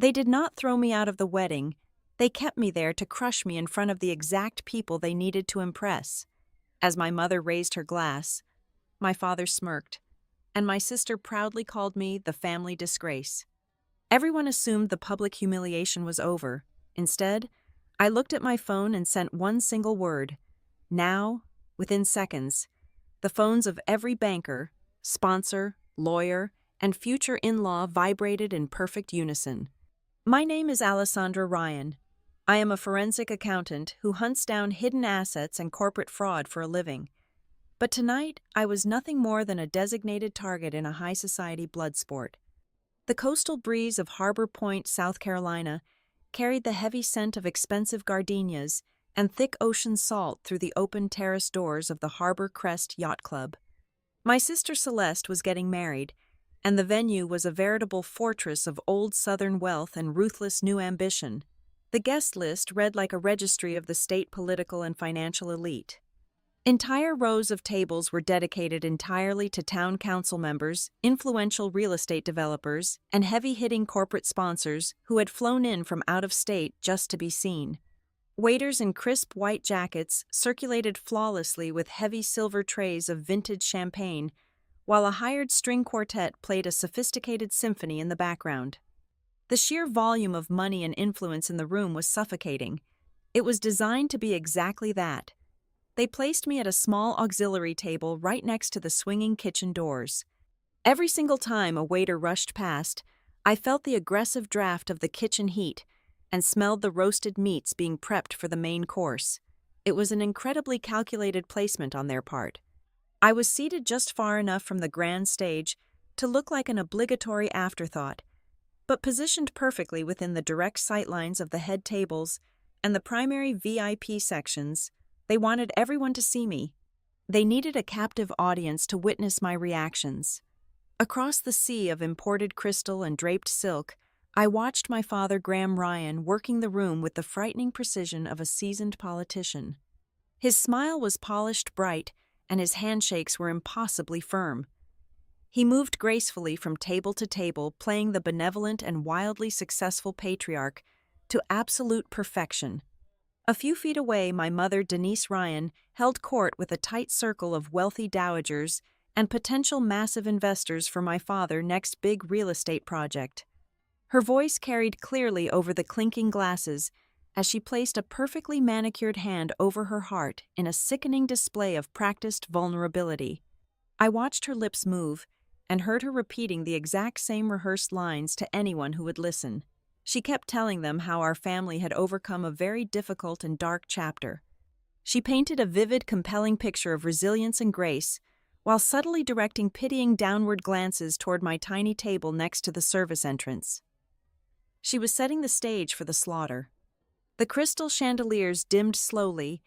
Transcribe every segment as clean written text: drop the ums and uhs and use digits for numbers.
They did not throw me out of the wedding. They kept me there to crush me in front of the exact people they needed to impress. As my mother raised her glass, my father smirked, and my sister proudly called me the family disgrace. Everyone assumed the public humiliation was over. Instead, I looked at my phone and sent one single word. Now, within seconds, the phones of every banker, sponsor, lawyer, and future in-law vibrated in perfect unison. My name is Alessandra Ryan. I am a forensic accountant who hunts down hidden assets and corporate fraud for a living. But tonight, I was nothing more than a designated target in a high-society blood sport. The coastal breeze of Harbor Point, South Carolina, carried the heavy scent of expensive gardenias and thick ocean salt through the open terrace doors of the Harbor Crest Yacht Club. My sister Celeste was getting married, and the venue was a veritable fortress of old Southern wealth and ruthless new ambition. The guest list read like a registry of the state political and financial elite. Entire rows of tables were dedicated entirely to town council members, influential real estate developers, and heavy-hitting corporate sponsors who had flown in from out of state just to be seen. Waiters in crisp white jackets circulated flawlessly with heavy silver trays of vintage champagne, while a hired string quartet played a sophisticated symphony in the background. The sheer volume of money and influence in the room was suffocating. It was designed to be exactly that. They placed me at a small auxiliary table right next to the swinging kitchen doors. Every single time a waiter rushed past, I felt the aggressive draft of the kitchen heat and smelled the roasted meats being prepped for the main course. It was an incredibly calculated placement on their part. I was seated just far enough from the grand stage to look like an obligatory afterthought, but positioned perfectly within the direct sightlines of the head tables and the primary VIP sections. They wanted everyone to see me. They needed a captive audience to witness my reactions. Across the sea of imported crystal and draped silk, I watched my father Graham Ryan working the room with the frightening precision of a seasoned politician. His smile was polished bright, and his handshakes were impossibly firm. He moved gracefully from table to table, playing the benevolent and wildly successful patriarch to absolute perfection. A few feet away, my mother, Denise Ryan, held court with a tight circle of wealthy dowagers and potential massive investors for my father's next big real estate project. Her voice carried clearly over the clinking glasses as she placed a perfectly manicured hand over her heart in a sickening display of practiced vulnerability. I watched her lips move and heard her repeating the exact same rehearsed lines to anyone who would listen. She kept telling them how our family had overcome a very difficult and dark chapter. She painted a vivid, compelling picture of resilience and grace, while subtly directing pitying downward glances toward my tiny table next to the service entrance. She was setting the stage for the slaughter. The crystal chandeliers dimmed slowly,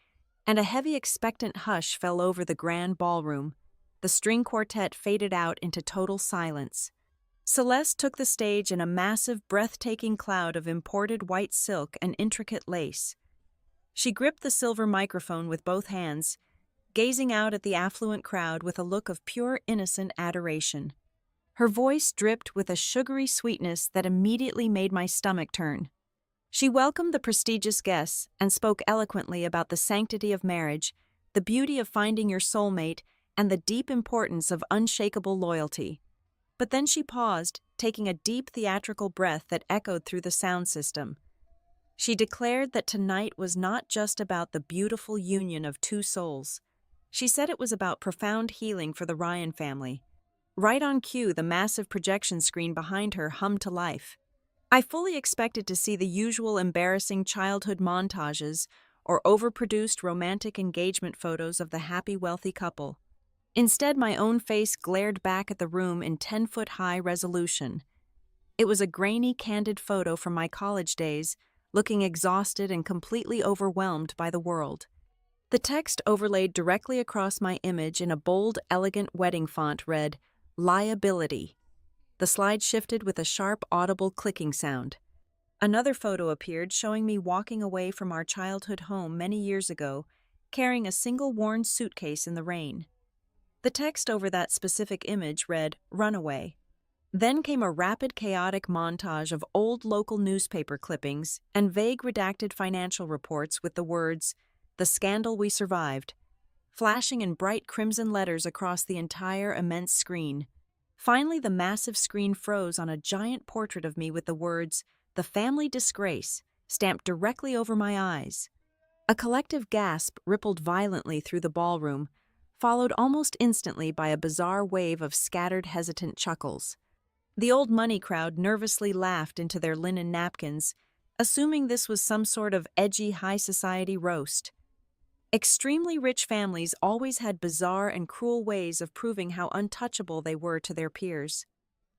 and a heavy expectant hush fell over the grand ballroom. The string quartet faded out into total silence. Celeste took the stage in a massive, breathtaking cloud of imported white silk and intricate lace. She gripped the silver microphone with both hands, gazing out at the affluent crowd with a look of pure, innocent adoration. Her voice dripped with a sugary sweetness that immediately made my stomach turn. She welcomed the prestigious guests and spoke eloquently about the sanctity of marriage, the beauty of finding your soulmate, and the deep importance of unshakable loyalty. But then she paused, taking a deep theatrical breath that echoed through the sound system. She declared that tonight was not just about the beautiful union of two souls. She said it was about profound healing for the Ryan family. Right on cue, the massive projection screen behind her hummed to life. I fully expected to see the usual embarrassing childhood montages or overproduced romantic engagement photos of the happy, wealthy couple. Instead, my own face glared back at the room in 10-foot-high resolution. It was a grainy, candid photo from my college days, looking exhausted and completely overwhelmed by the world. The text overlaid directly across my image in a bold, elegant wedding font read, "Liability." The slide shifted with a sharp, audible clicking sound. Another photo appeared showing me walking away from our childhood home many years ago, carrying a single worn suitcase in the rain. The text over that specific image read, "Runaway." Then came a rapid, chaotic montage of old local newspaper clippings and vague redacted financial reports with the words, "The Scandal We Survived," flashing in bright crimson letters across the entire immense screen. Finally, the massive screen froze on a giant portrait of me with the words, "The Family Disgrace," stamped directly over my eyes. A collective gasp rippled violently through the ballroom, followed almost instantly by a bizarre wave of scattered, hesitant chuckles. The old money crowd nervously laughed into their linen napkins, assuming this was some sort of edgy high society roast. Extremely rich families always had bizarre and cruel ways of proving how untouchable they were to their peers.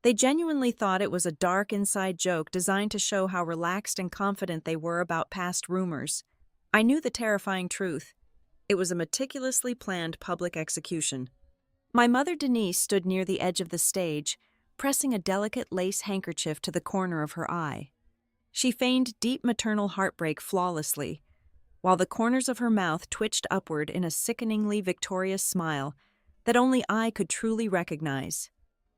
They genuinely thought it was a dark inside joke designed to show how relaxed and confident they were about past rumors. I knew the terrifying truth. It was a meticulously planned public execution. My mother Denise stood near the edge of the stage, pressing a delicate lace handkerchief to the corner of her eye. She feigned deep maternal heartbreak flawlessly, while the corners of her mouth twitched upward in a sickeningly victorious smile that only I could truly recognize.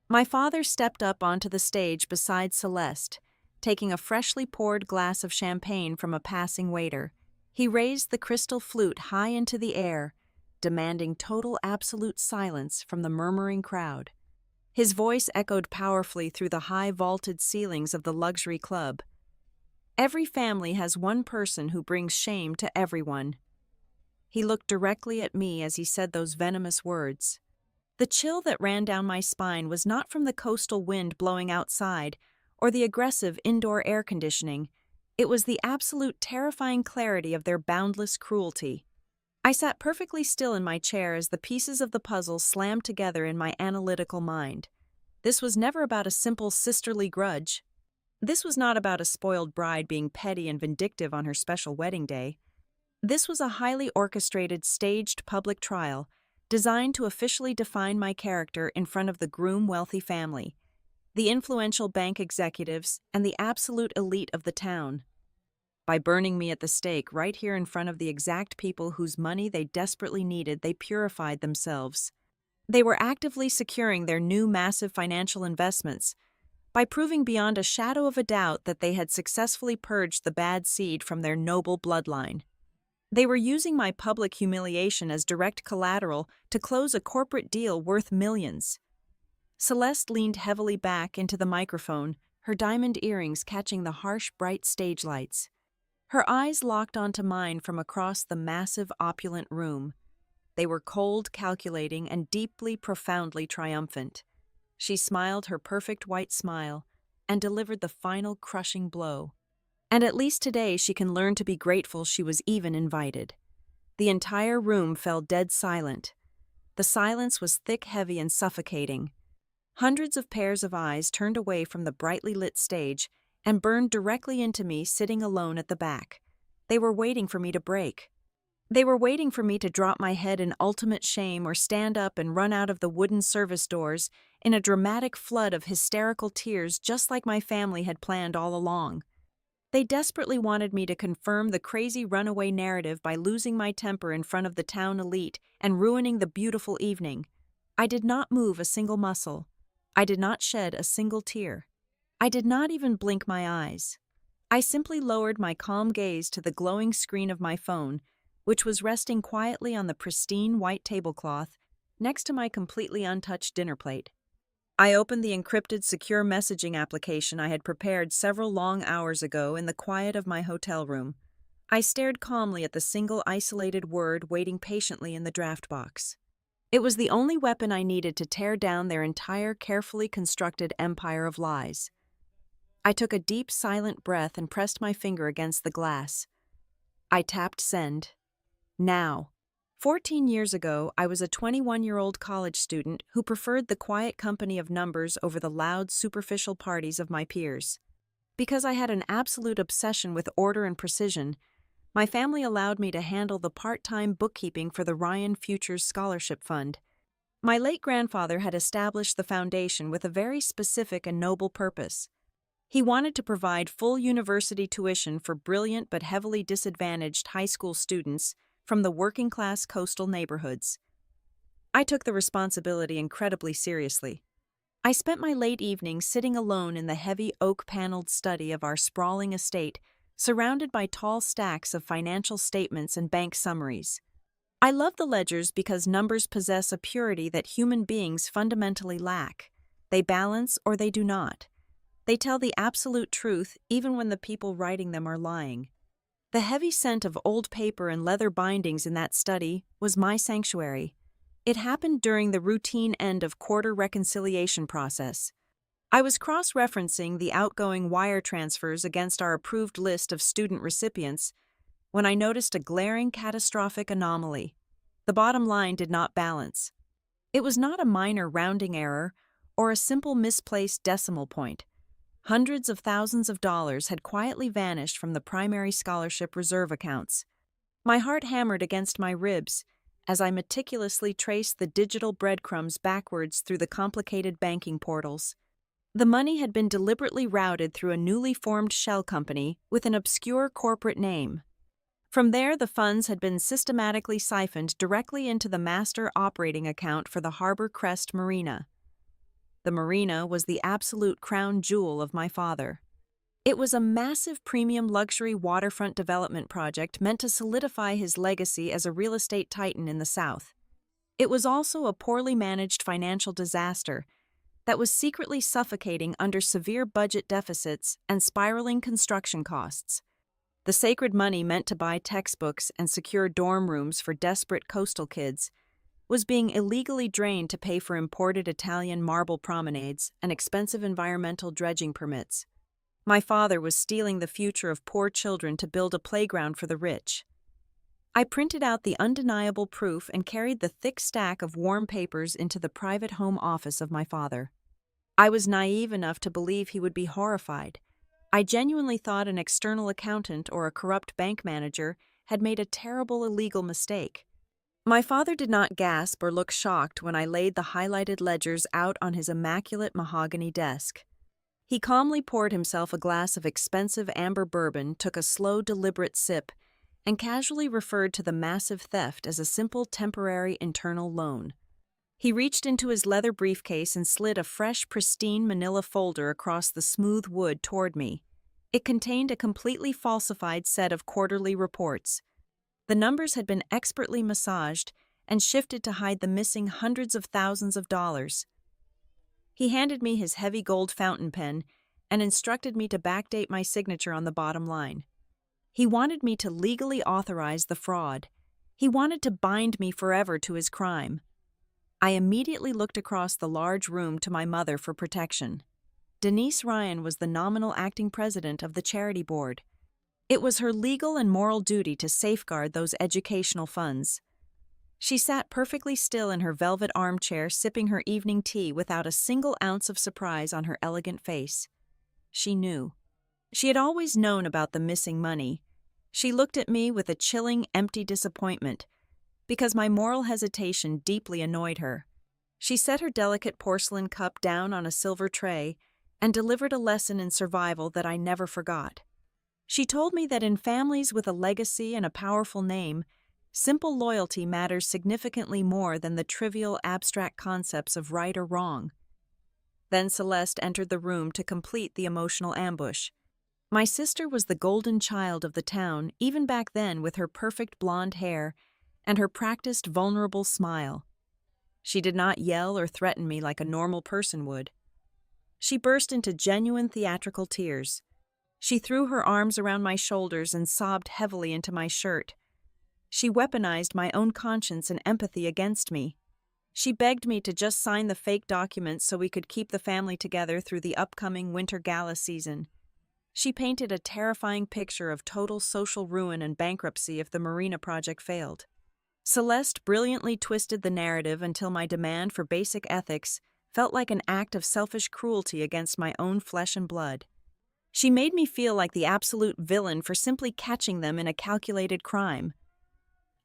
My father stepped up onto the stage beside Celeste, taking a freshly poured glass of champagne from a passing waiter. He raised the crystal flute high into the air, demanding total absolute silence from the murmuring crowd. His voice echoed powerfully through the high vaulted ceilings of the luxury club. Every family has one person who brings shame to everyone. He looked directly at me as he said those venomous words. The chill that ran down my spine was not from the coastal wind blowing outside or the aggressive indoor air conditioning. It was the absolute terrifying clarity of their boundless cruelty. I sat perfectly still in my chair as the pieces of the puzzle slammed together in my analytical mind. This was never about a simple sisterly grudge. This was not about a spoiled bride being petty and vindictive on her special wedding day. This was a highly orchestrated, staged public trial designed to officially define my character in front of the groom-wealthy family, the influential bank executives, and the absolute elite of the town. By burning me at the stake right here in front of the exact people whose money they desperately needed, they purified themselves. They were actively securing their new massive financial investments by proving beyond a shadow of a doubt that they had successfully purged the bad seed from their noble bloodline. They were using my public humiliation as direct collateral to close a corporate deal worth millions. Celeste leaned heavily back into the microphone, her diamond earrings catching the harsh, bright stage lights. Her eyes locked onto mine from across the massive, opulent room. They were cold, calculating, and deeply, profoundly triumphant. She smiled her perfect white smile and delivered the final crushing blow. And at least today she can learn to be grateful she was even invited. The entire room fell dead silent. The silence was thick, heavy, and suffocating. Hundreds of pairs of eyes turned away from the brightly lit stage and burned directly into me sitting alone at the back. They were waiting for me to break. They were waiting for me to drop my head in ultimate shame or stand up and run out of the wooden service doors in a dramatic flood of hysterical tears just like my family had planned all along. They desperately wanted me to confirm the crazy runaway narrative by losing my temper in front of the town elite and ruining the beautiful evening. I did not move a single muscle. I did not shed a single tear. I did not even blink my eyes. I simply lowered my calm gaze to the glowing screen of my phone, which was resting quietly on the pristine white tablecloth next to my completely untouched dinner plate. I opened the encrypted secure messaging application I had prepared several long hours ago in the quiet of my hotel room. I stared calmly at the single isolated word waiting patiently in the draft box. It was the only weapon I needed to tear down their entire carefully constructed empire of lies. I took a deep, silent breath and pressed my finger against the glass. I tapped send. Now. 14 years ago, I was a 21-year-old college student who preferred the quiet company of numbers over the loud, superficial parties of my peers. Because I had an absolute obsession with order and precision, my family allowed me to handle the part-time bookkeeping for the Ryan Futures Scholarship Fund. My late grandfather had established the foundation with a very specific and noble purpose. He wanted to provide full university tuition for brilliant but heavily disadvantaged high school students from the working-class coastal neighborhoods. I took the responsibility incredibly seriously. I spent my late evening sitting alone in the heavy oak-paneled study of our sprawling estate, surrounded by tall stacks of financial statements and bank summaries. I love the ledgers because numbers possess a purity that human beings fundamentally lack. They balance or they do not. They tell the absolute truth even when the people writing them are lying. The heavy scent of old paper and leather bindings in that study was my sanctuary. It happened during the routine end of quarter reconciliation process. I was cross-referencing the outgoing wire transfers against our approved list of student recipients when I noticed a glaring catastrophic anomaly. The bottom line did not balance. It was not a minor rounding error or a simple misplaced decimal point. Hundreds of thousands of dollars had quietly vanished from the primary scholarship reserve accounts. My heart hammered against my ribs as I meticulously traced the digital breadcrumbs backwards through the complicated banking portals. The money had been deliberately routed through a newly formed shell company with an obscure corporate name. From there, the funds had been systematically siphoned directly into the master operating account for the Harbor Crest Marina. The marina was the absolute crown jewel of my father. It was a massive premium luxury waterfront development project meant to solidify his legacy as a real estate titan in the South. It was also a poorly managed financial disaster that was secretly suffocating under severe budget deficits and spiraling construction costs. The sacred money meant to buy textbooks and secure dorm rooms for desperate coastal kids was being illegally drained to pay for imported Italian marble promenades and expensive environmental dredging permits. My father was stealing the future of poor children to build a playground for the rich. I printed out the undeniable proof and carried the thick stack of warm papers into the private home office of my father. I was naive enough to believe he would be horrified. I genuinely thought an external accountant or a corrupt bank manager had made a terrible illegal mistake. My father did not gasp or look shocked when I laid the highlighted ledgers out on his immaculate mahogany desk. He calmly poured himself a glass of expensive amber bourbon, took a slow, deliberate sip, and casually referred to the massive theft as a simple temporary internal loan. He reached into his leather briefcase and slid a fresh, pristine manila folder across the smooth wood toward me. It contained a completely falsified set of quarterly reports. The numbers had been expertly massaged and shifted to hide the missing hundreds of thousands of dollars. He handed me his heavy gold fountain pen and instructed me to backdate my signature on the bottom line. He wanted me to legally authorize the fraud. He wanted to bind me forever to his crime. I immediately looked across the large room to my mother for protection. Denise Ryan was the nominal acting president of the charity board. It was her legal and moral duty to safeguard those educational funds. She sat perfectly still in her velvet armchair, sipping her evening tea without a single ounce of surprise on her elegant face. She knew. She had always known about the missing money. She looked at me with a chilling, empty disappointment, because my moral hesitation deeply annoyed her. She set her delicate porcelain cup down on a silver tray and delivered a lesson in survival that I never forgot. She told me that in families with a legacy and a powerful name, simple loyalty matters significantly more than the trivial abstract concepts of right or wrong. Then Celeste entered the room to complete the emotional ambush. My sister was the golden child of the town, even back then, with her perfect blonde hair and her practiced vulnerable smile. She did not yell or threaten me like a normal person would. She burst into genuine theatrical tears. She threw her arms around my shoulders and sobbed heavily into my shirt. She weaponized my own conscience and empathy against me. She begged me to just sign the fake documents so we could keep the family together through the upcoming winter gala season. She painted a terrifying picture of total social ruin and bankruptcy if the marina project failed. Celeste brilliantly twisted the narrative until my demand for basic ethics felt like an act of selfish cruelty against my own flesh and blood. She made me feel like the absolute villain for simply catching them in a calculated crime.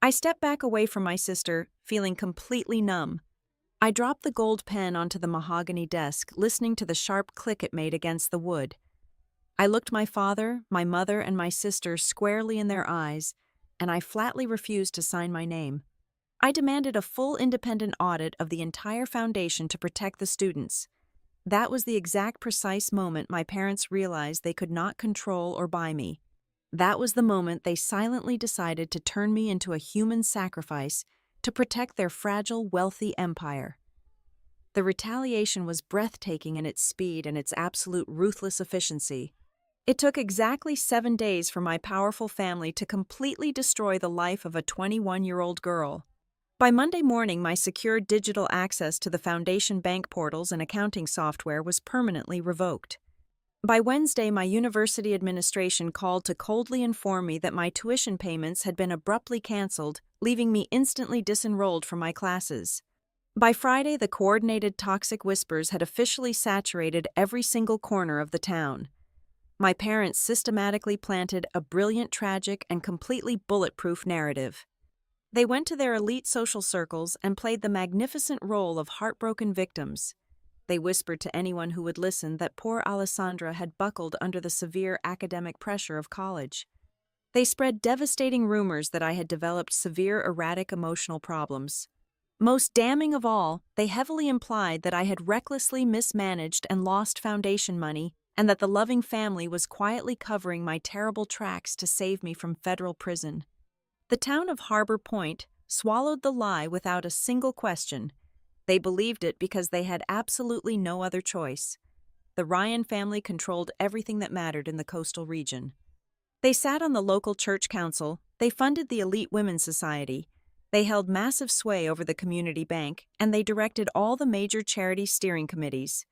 I stepped back away from my sister, feeling completely numb. I dropped the gold pen onto the mahogany desk, listening to the sharp click it made against the wood. I looked my father, my mother, and my sister squarely in their eyes, and I flatly refused to sign my name. I demanded a full independent audit of the entire foundation to protect the students. That was the exact precise moment my parents realized they could not control or buy me. That was the moment they silently decided to turn me into a human sacrifice to protect their fragile, wealthy empire. The retaliation was breathtaking in its speed and its absolute ruthless efficiency. It took exactly 7 days for my powerful family to completely destroy the life of a 21-year-old girl. By Monday morning, my secure digital access to the foundation bank portals and accounting software was permanently revoked. By Wednesday, my university administration called to coldly inform me that my tuition payments had been abruptly canceled, leaving me instantly disenrolled from my classes. By Friday, the coordinated toxic whispers had officially saturated every single corner of the town. My parents systematically planted a brilliant, tragic, and completely bulletproof narrative. They went to their elite social circles and played the magnificent role of heartbroken victims. They whispered to anyone who would listen that poor Alessandra had buckled under the severe academic pressure of college. They spread devastating rumors that I had developed severe erratic emotional problems. Most damning of all, they heavily implied that I had recklessly mismanaged and lost foundation money, and that the loving family was quietly covering my terrible tracks to save me from federal prison. The town of Harbor Point swallowed the lie without a single question. They believed it because they had absolutely no other choice. The Ryan family controlled everything that mattered in the coastal region. They sat on the local church council, they funded the elite women's society, they held massive sway over the community bank, and they directed all the major charity steering committees.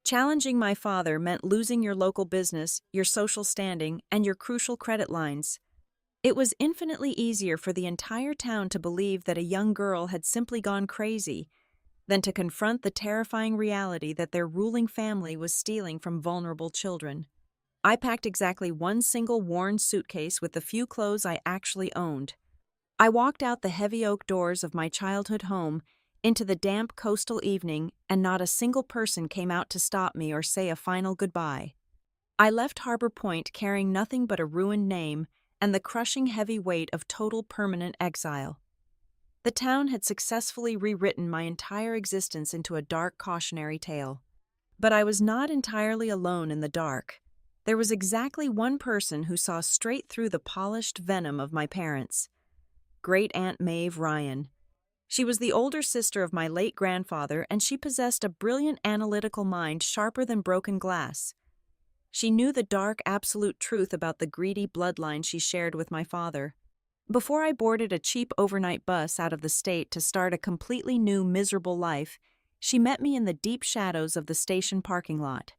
Challenging my father meant losing your local business, your social standing, and your crucial credit lines. It was infinitely easier for the entire town to believe that a young girl had simply gone crazy than to confront the terrifying reality that their ruling family was stealing from vulnerable children. I packed exactly one single worn suitcase with the few clothes I actually owned. I walked out the heavy oak doors of my childhood home into the damp coastal evening, and not a single person came out to stop me or say a final goodbye. I left Harbor Point carrying nothing but a ruined name and the crushing heavy weight of total permanent exile. The town had successfully rewritten my entire existence into a dark cautionary tale. But I was not entirely alone in the dark. There was exactly one person who saw straight through the polished venom of my parents. Great Aunt Maeve Ryan. She was the older sister of my late grandfather, and she possessed a brilliant analytical mind sharper than broken glass. She knew the dark, absolute truth about the greedy bloodline she shared with my father. Before I boarded a cheap overnight bus out of the state to start a completely new, miserable life, she met me in the deep shadows of the station parking lot.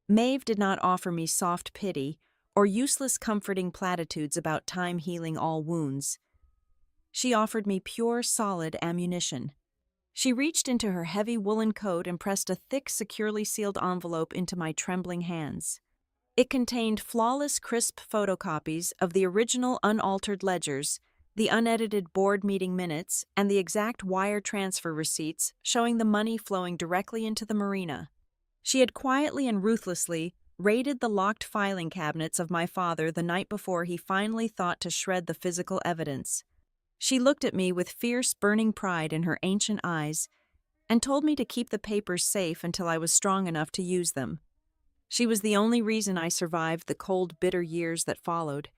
Maeve did not offer me soft pity or useless comforting platitudes about time healing all wounds. She offered me pure, solid ammunition. She reached into her heavy woolen coat and pressed a thick, securely sealed envelope into my trembling hands. It contained flawless, crisp photocopies of the original unaltered ledgers, the unedited board meeting minutes, and the exact wire transfer receipts showing the money flowing directly into the marina. She had quietly and ruthlessly raided the locked filing cabinets of my father the night before he finally thought to shred the physical evidence. She looked at me with fierce, burning pride in her ancient eyes and told me to keep the papers safe until I was strong enough to use them. She was the only reason I survived the cold, bitter years that followed.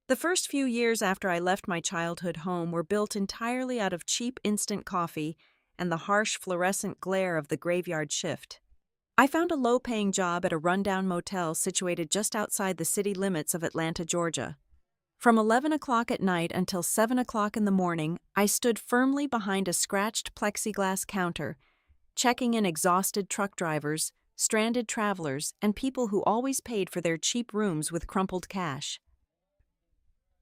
The first few years after I left my childhood home were built entirely out of cheap instant coffee and the harsh fluorescent glare of the graveyard shift. I found a low-paying job at a rundown motel situated just outside the city limits of Atlanta, Georgia. From 11 o'clock at night until 7 o'clock in the morning, I stood firmly behind a scratched plexiglass counter, checking in exhausted truck drivers, stranded travelers, and people who always paid for their cheap rooms with crumpled cash.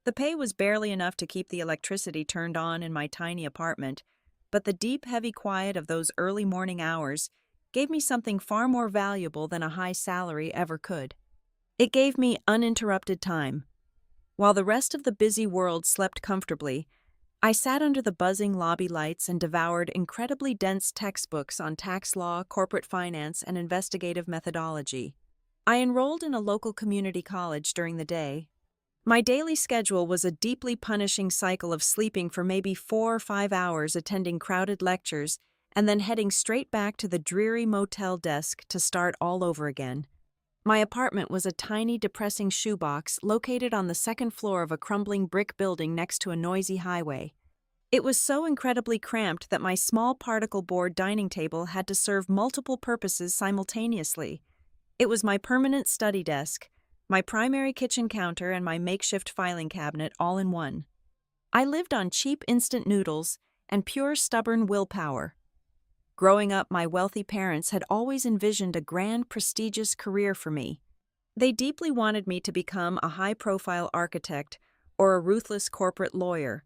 The pay was barely enough to keep the electricity turned on in my tiny apartment, but the deep, heavy quiet of those early morning hours gave me something far more valuable than a high salary ever could. It gave me uninterrupted time. While the rest of the busy world slept comfortably, I sat under the buzzing lobby lights and devoured incredibly dense textbooks on tax law, corporate finance, and investigative methodology. I enrolled in a local community college during the day. My daily schedule was a deeply punishing cycle of sleeping for maybe 4 or 5 hours attending crowded lectures and then heading straight back to the dreary motel desk to start all over again. My apartment was a tiny, depressing shoebox located on the second floor of a crumbling brick building next to a noisy highway. It was so incredibly cramped that my small particle board dining table had to serve multiple purposes simultaneously. It was my permanent study desk, my primary kitchen counter, and my makeshift filing cabinet all in one. I lived on cheap instant noodles and pure stubborn willpower. Growing up, my wealthy parents had always envisioned a grand, prestigious career for me. They deeply wanted me to become a high-profile architect or a ruthless corporate lawyer.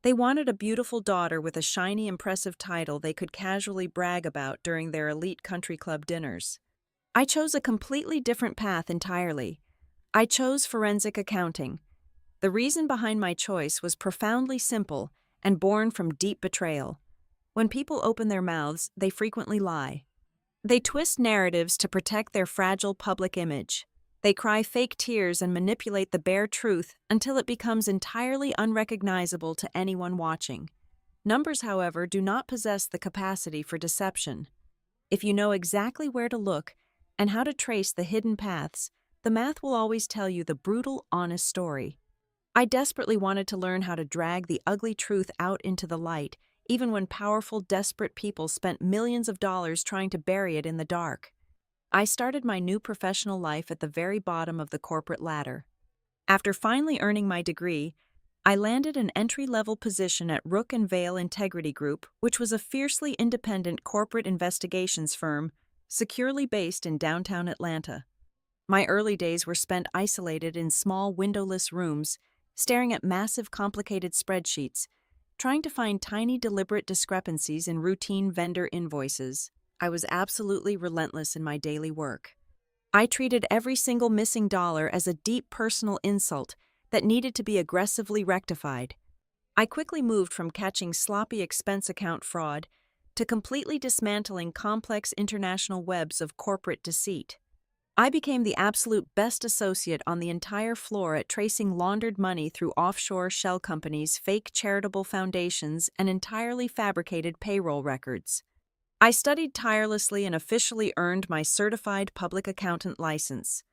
They wanted a beautiful daughter with a shiny, impressive title they could casually brag about during their elite country club dinners. I chose a completely different path entirely. I chose forensic accounting. The reason behind my choice was profoundly simple and born from deep betrayal. When people open their mouths, they frequently lie. They twist narratives to protect their fragile public image. They cry fake tears and manipulate the bare truth until it becomes entirely unrecognizable to anyone watching. Numbers, however, do not possess the capacity for deception. If you know exactly where to look and how to trace the hidden paths, the math will always tell you the brutal, honest story. I desperately wanted to learn how to drag the ugly truth out into the light, even when powerful, desperate people spent millions of dollars trying to bury it in the dark. I started my new professional life at the very bottom of the corporate ladder. After finally earning my degree, I landed an entry-level position at Rook & Vale Integrity Group, which was a fiercely independent corporate investigations firm, securely based in downtown Atlanta. My early days were spent isolated in small, windowless rooms, staring at massive, complicated spreadsheets, trying to find tiny, deliberate discrepancies in routine vendor invoices. I was absolutely relentless in my daily work. I treated every single missing dollar as a deep personal insult that needed to be aggressively rectified. I quickly moved from catching sloppy expense account fraud to completely dismantling complex international webs of corporate deceit. I became the absolute best associate on the entire floor at tracing laundered money through offshore shell companies, fake charitable foundations, and entirely fabricated payroll records. I studied tirelessly and officially earned my certified public accountant license.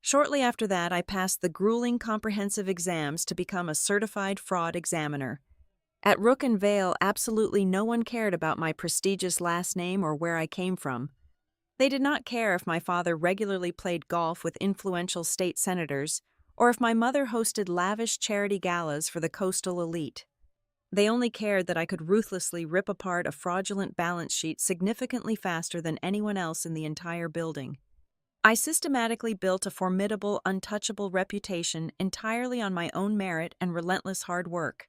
Shortly after that, I passed the grueling comprehensive exams to become a certified fraud examiner. At Rook & Vale, absolutely no one cared about my prestigious last name or where I came from. They did not care if my father regularly played golf with influential state senators or if my mother hosted lavish charity galas for the coastal elite. They only cared that I could ruthlessly rip apart a fraudulent balance sheet significantly faster than anyone else in the entire building. I systematically built a formidable, untouchable reputation entirely on my own merit and relentless hard work.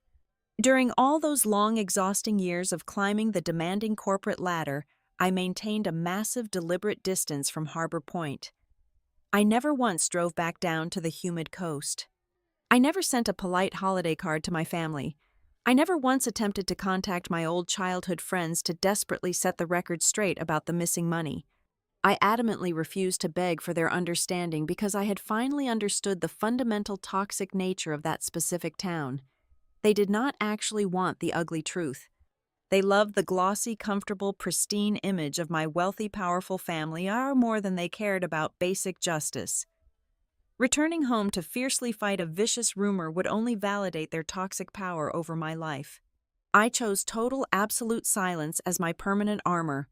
During all those long, exhausting years of climbing the demanding corporate ladder, I maintained a massive, deliberate distance from Harbor Point. I never once drove back down to the humid coast. I never sent a polite holiday card to my family. I never once attempted to contact my old childhood friends to desperately set the record straight about the missing money. I adamantly refused to beg for their understanding because I had finally understood the fundamental toxic nature of that specific town. They did not actually want the ugly truth. They loved the glossy, comfortable, pristine image of my wealthy, powerful family far more than they cared about basic justice. Returning home to fiercely fight a vicious rumor would only validate their toxic power over my life. I chose total, absolute silence as my permanent armor.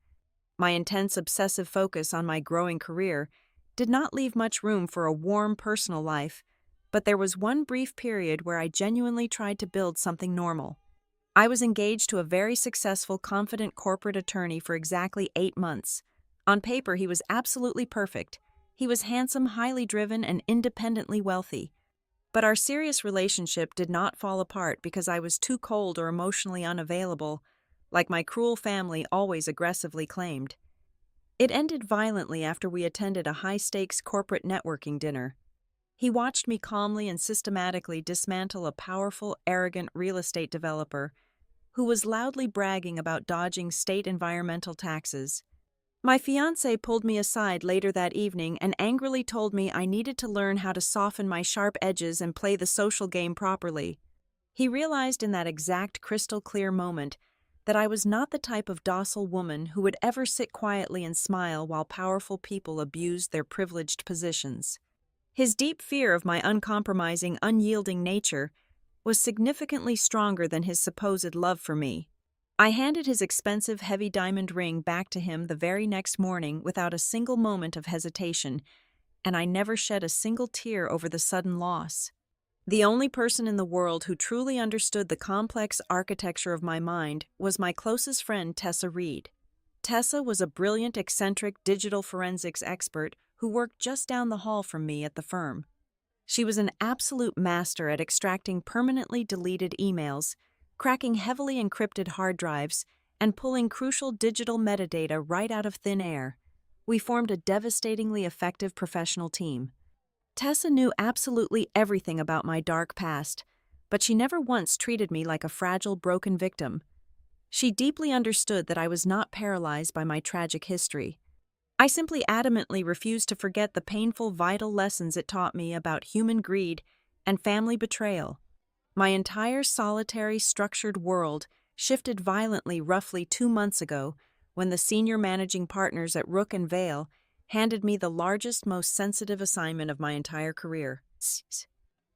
My intense, obsessive focus on my growing career did not leave much room for a warm, personal life, but there was one brief period where I genuinely tried to build something normal. I was engaged to a very successful, confident corporate attorney for exactly 8 months. On paper, he was absolutely perfect. He was handsome, highly driven, and independently wealthy. But our serious relationship did not fall apart because I was too cold or emotionally unavailable, like my cruel family always aggressively claimed. It ended violently after we attended a high-stakes corporate networking dinner. He watched me calmly and systematically dismantle a powerful, arrogant real estate developer who was loudly bragging about dodging state environmental taxes. My fiancé pulled me aside later that evening and angrily told me I needed to learn how to soften my sharp edges and play the social game properly. He realized in that exact crystal-clear moment that I was not the type of docile woman who would ever sit quietly and smile while powerful people abused their privileged positions. His deep fear of my uncompromising, unyielding nature was significantly stronger than his supposed love for me. I handed his expensive heavy diamond ring back to him the very next morning without a single moment of hesitation, and I never shed a single tear over the sudden loss. The only person in the world who truly understood the complex architecture of my mind was my closest friend, Tessa Reed. Tessa was a brilliant, eccentric digital forensics expert who worked just down the hall from me at the firm. She was an absolute master at extracting permanently deleted emails, cracking heavily encrypted hard drives, and pulling crucial digital metadata right out of thin air. We formed a devastatingly effective professional team. Tessa knew absolutely everything about my dark past, but she never once treated me like a fragile, broken victim. She deeply understood that I was not paralyzed by my tragic history. I simply adamantly refused to forget the painful, vital lessons it taught me about human greed and family betrayal. My entire solitary, structured world shifted violently roughly 2 months ago when the senior managing partners at Rook and Vale handed me the largest, most sensitive assignment of my entire career.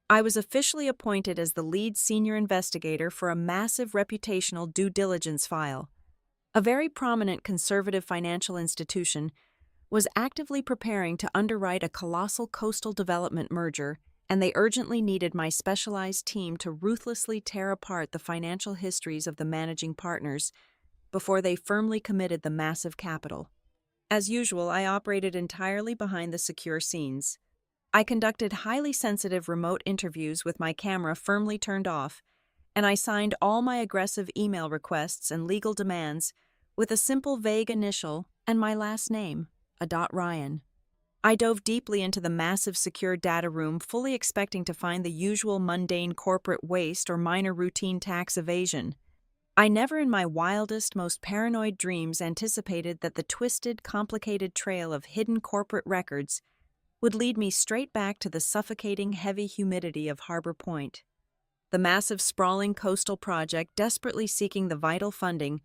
I was officially appointed as the lead senior investigator for a massive reputational due diligence file. A very prominent conservative financial institution was actively preparing to underwrite a colossal coastal development merger, and they urgently needed my specialized team to ruthlessly tear apart the financial histories of the managing partners before they firmly committed the massive capital. As usual, I operated entirely behind the secure scenes. I conducted highly sensitive remote interviews with my camera firmly turned off, and I signed all my aggressive email requests and legal demands with a simple vague initial and my last name, .Ryan. I dove deeply into the massive secure data room, fully expecting to find the usual mundane corporate waste or minor routine tax evasion. I never in my wildest, most paranoid dreams anticipated that the twisted, complicated trail of hidden corporate records would lead me straight back to the suffocating, heavy humidity of Harbor Point. The massive, sprawling coastal project desperately seeking the vital funding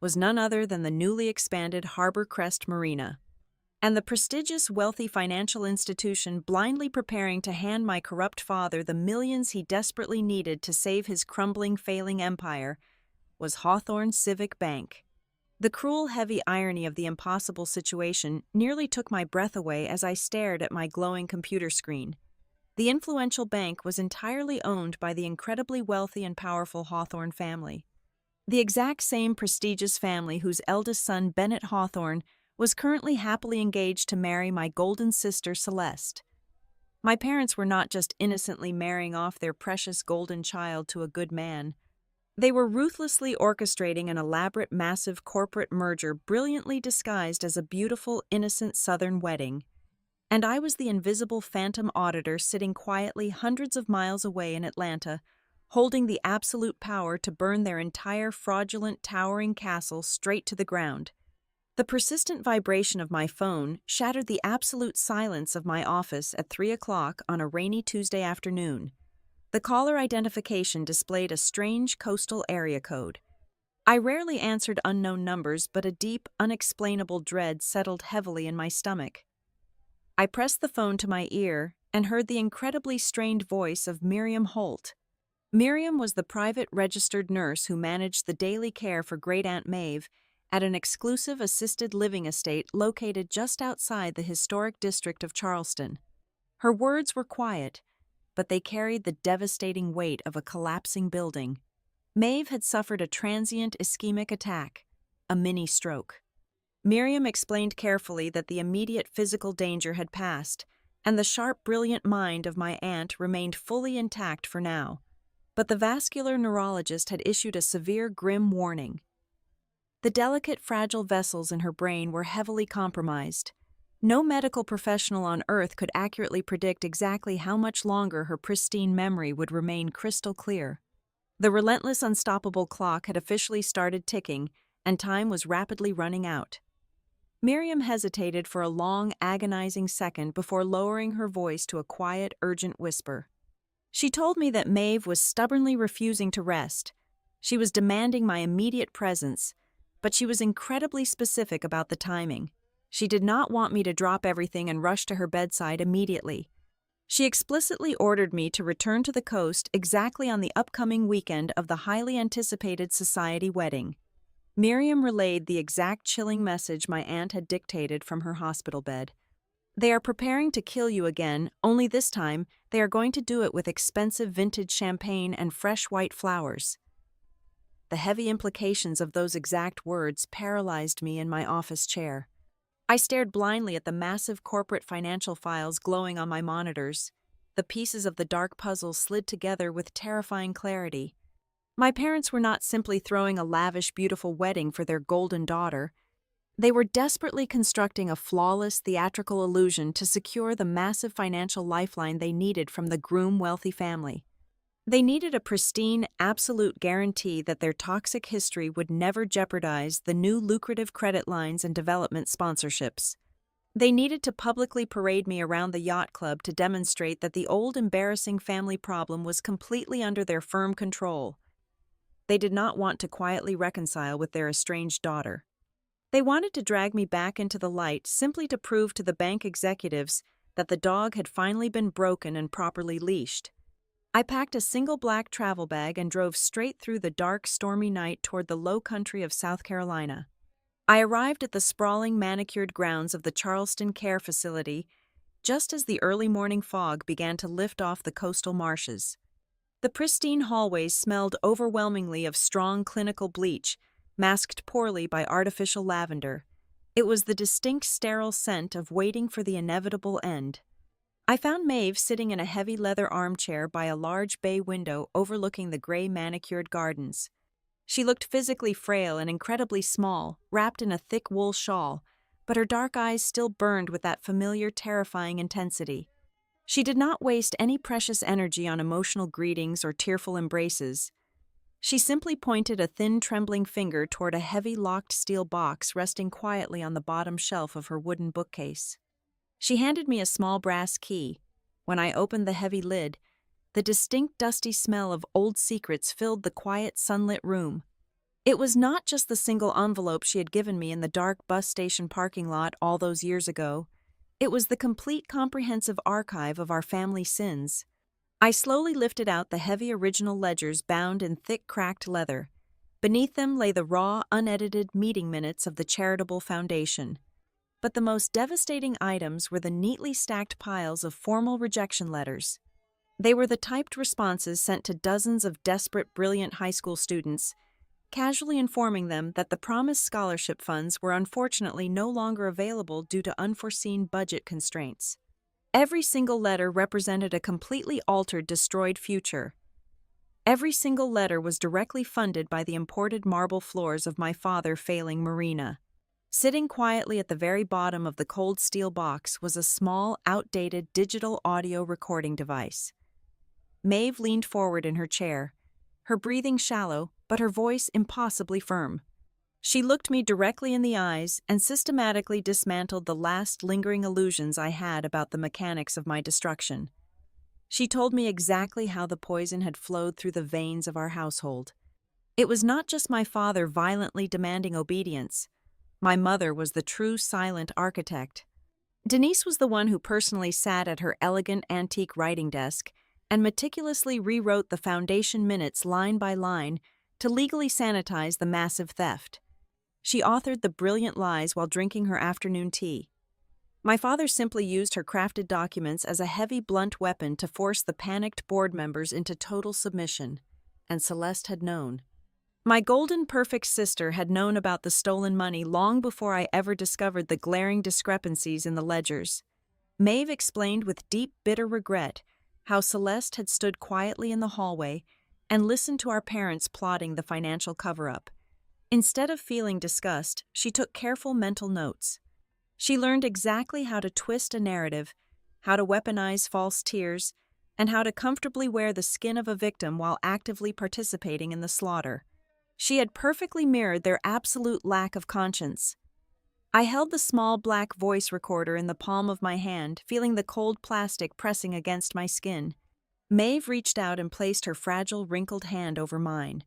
was none other than the newly expanded Harbor Crest Marina. And the prestigious, wealthy financial institution blindly preparing to hand my corrupt father the millions he desperately needed to save his crumbling, failing empire was Hawthorne Civic Bank. The cruel, heavy irony of the impossible situation nearly took my breath away as I stared at my glowing computer screen. The influential bank was entirely owned by the incredibly wealthy and powerful Hawthorne family. The exact same prestigious family whose eldest son, Bennett Hawthorne, was currently happily engaged to marry my golden sister, Celeste. My parents were not just innocently marrying off their precious golden child to a good man. They were ruthlessly orchestrating an elaborate, massive corporate merger brilliantly disguised as a beautiful, innocent Southern wedding. And I was the invisible phantom auditor sitting quietly hundreds of miles away in Atlanta, holding the absolute power to burn their entire fraudulent, towering castle straight to the ground. The persistent vibration of my phone shattered the absolute silence of my office at 3 o'clock on a rainy Tuesday afternoon. The caller identification displayed a strange coastal area code. I rarely answered unknown numbers, but a deep, unexplainable dread settled heavily in my stomach. I pressed the phone to my ear and heard the incredibly strained voice of Miriam Holt. Miriam was the private registered nurse who managed the daily care for Great Aunt Maeve at an exclusive assisted living estate located just outside the historic district of Charleston. Her words were quiet, but they carried the devastating weight of a collapsing building. Maeve had suffered a transient ischemic attack, a mini-stroke. Miriam explained carefully that the immediate physical danger had passed, and the sharp, brilliant mind of my aunt remained fully intact for now. But the vascular neurologist had issued a severe, grim warning. The delicate, fragile vessels in her brain were heavily compromised. No medical professional on Earth could accurately predict exactly how much longer her pristine memory would remain crystal clear. The relentless, unstoppable clock had officially started ticking, and time was rapidly running out. Miriam hesitated for a long, agonizing second before lowering her voice to a quiet, urgent whisper. She told me that Maeve was stubbornly refusing to rest. She was demanding my immediate presence, but she was incredibly specific about the timing. She did not want me to drop everything and rush to her bedside immediately. She explicitly ordered me to return to the coast exactly on the upcoming weekend of the highly anticipated society wedding. Miriam relayed the exact chilling message my aunt had dictated from her hospital bed. They are preparing to kill you again, only this time they are going to do it with expensive vintage champagne and fresh white flowers. The heavy implications of those exact words paralyzed me in my office chair. I stared blindly at the massive corporate financial files glowing on my monitors. The pieces of the dark puzzle slid together with terrifying clarity. My parents were not simply throwing a lavish, beautiful wedding for their golden daughter. They were desperately constructing a flawless theatrical illusion to secure the massive financial lifeline they needed from the groom-wealthy family. They needed a pristine, absolute guarantee that their toxic history would never jeopardize the new lucrative credit lines and development sponsorships. They needed to publicly parade me around the yacht club to demonstrate that the old embarrassing family problem was completely under their firm control. They did not want to quietly reconcile with their estranged daughter. They wanted to drag me back into the light simply to prove to the bank executives that the dog had finally been broken and properly leashed. I packed a single black travel bag and drove straight through the dark, stormy night toward the low country of South Carolina. I arrived at the sprawling, manicured grounds of the Charleston Care Facility just as the early morning fog began to lift off the coastal marshes. The pristine hallways smelled overwhelmingly of strong clinical bleach, masked poorly by artificial lavender. It was the distinct sterile scent of waiting for the inevitable end. I found Maeve sitting in a heavy leather armchair by a large bay window overlooking the gray manicured gardens. She looked physically frail and incredibly small, wrapped in a thick wool shawl, but her dark eyes still burned with that familiar, terrifying intensity. She did not waste any precious energy on emotional greetings or tearful embraces. She simply pointed a thin, trembling finger toward a heavy, locked steel box resting quietly on the bottom shelf of her wooden bookcase. She handed me a small brass key. When I opened the heavy lid, the distinct dusty smell of old secrets filled the quiet, sunlit room. It was not just the single envelope she had given me in the dark bus station parking lot all those years ago. It was the complete, comprehensive archive of our family sins. I slowly lifted out the heavy original ledgers bound in thick, cracked leather. Beneath them lay the raw, unedited meeting minutes of the charitable foundation. But the most devastating items were the neatly stacked piles of formal rejection letters. They were the typed responses sent to dozens of desperate, brilliant high school students, casually informing them that the promised scholarship funds were unfortunately no longer available due to unforeseen budget constraints. Every single letter represented a completely altered, destroyed future. Every single letter was directly funded by the imported marble floors of my father-failing marina. Sitting quietly at the very bottom of the cold steel box was a small, outdated digital audio recording device. Maeve leaned forward in her chair, her breathing shallow, but her voice impossibly firm. She looked me directly in the eyes and systematically dismantled the last lingering illusions I had about the mechanics of my destruction. She told me exactly how the poison had flowed through the veins of our household. It was not just my father violently demanding obedience. My mother was the true silent architect. Denise was the one who personally sat at her elegant antique writing desk and meticulously rewrote the foundation minutes line by line to legally sanitize the massive theft. She authored the brilliant lies while drinking her afternoon tea. My father simply used her crafted documents as a heavy, blunt weapon to force the panicked board members into total submission, and Celeste had known. My golden perfect sister had known about the stolen money long before I ever discovered the glaring discrepancies in the ledgers. Maeve explained with deep, bitter regret how Celeste had stood quietly in the hallway and listened to our parents plotting the financial cover-up. Instead of feeling disgust, she took careful mental notes. She learned exactly how to twist a narrative, how to weaponize false tears, and how to comfortably wear the skin of a victim while actively participating in the slaughter. She had perfectly mirrored their absolute lack of conscience. I held the small black voice recorder in the palm of my hand, feeling the cold plastic pressing against my skin. Maeve reached out and placed her fragile, wrinkled hand over mine.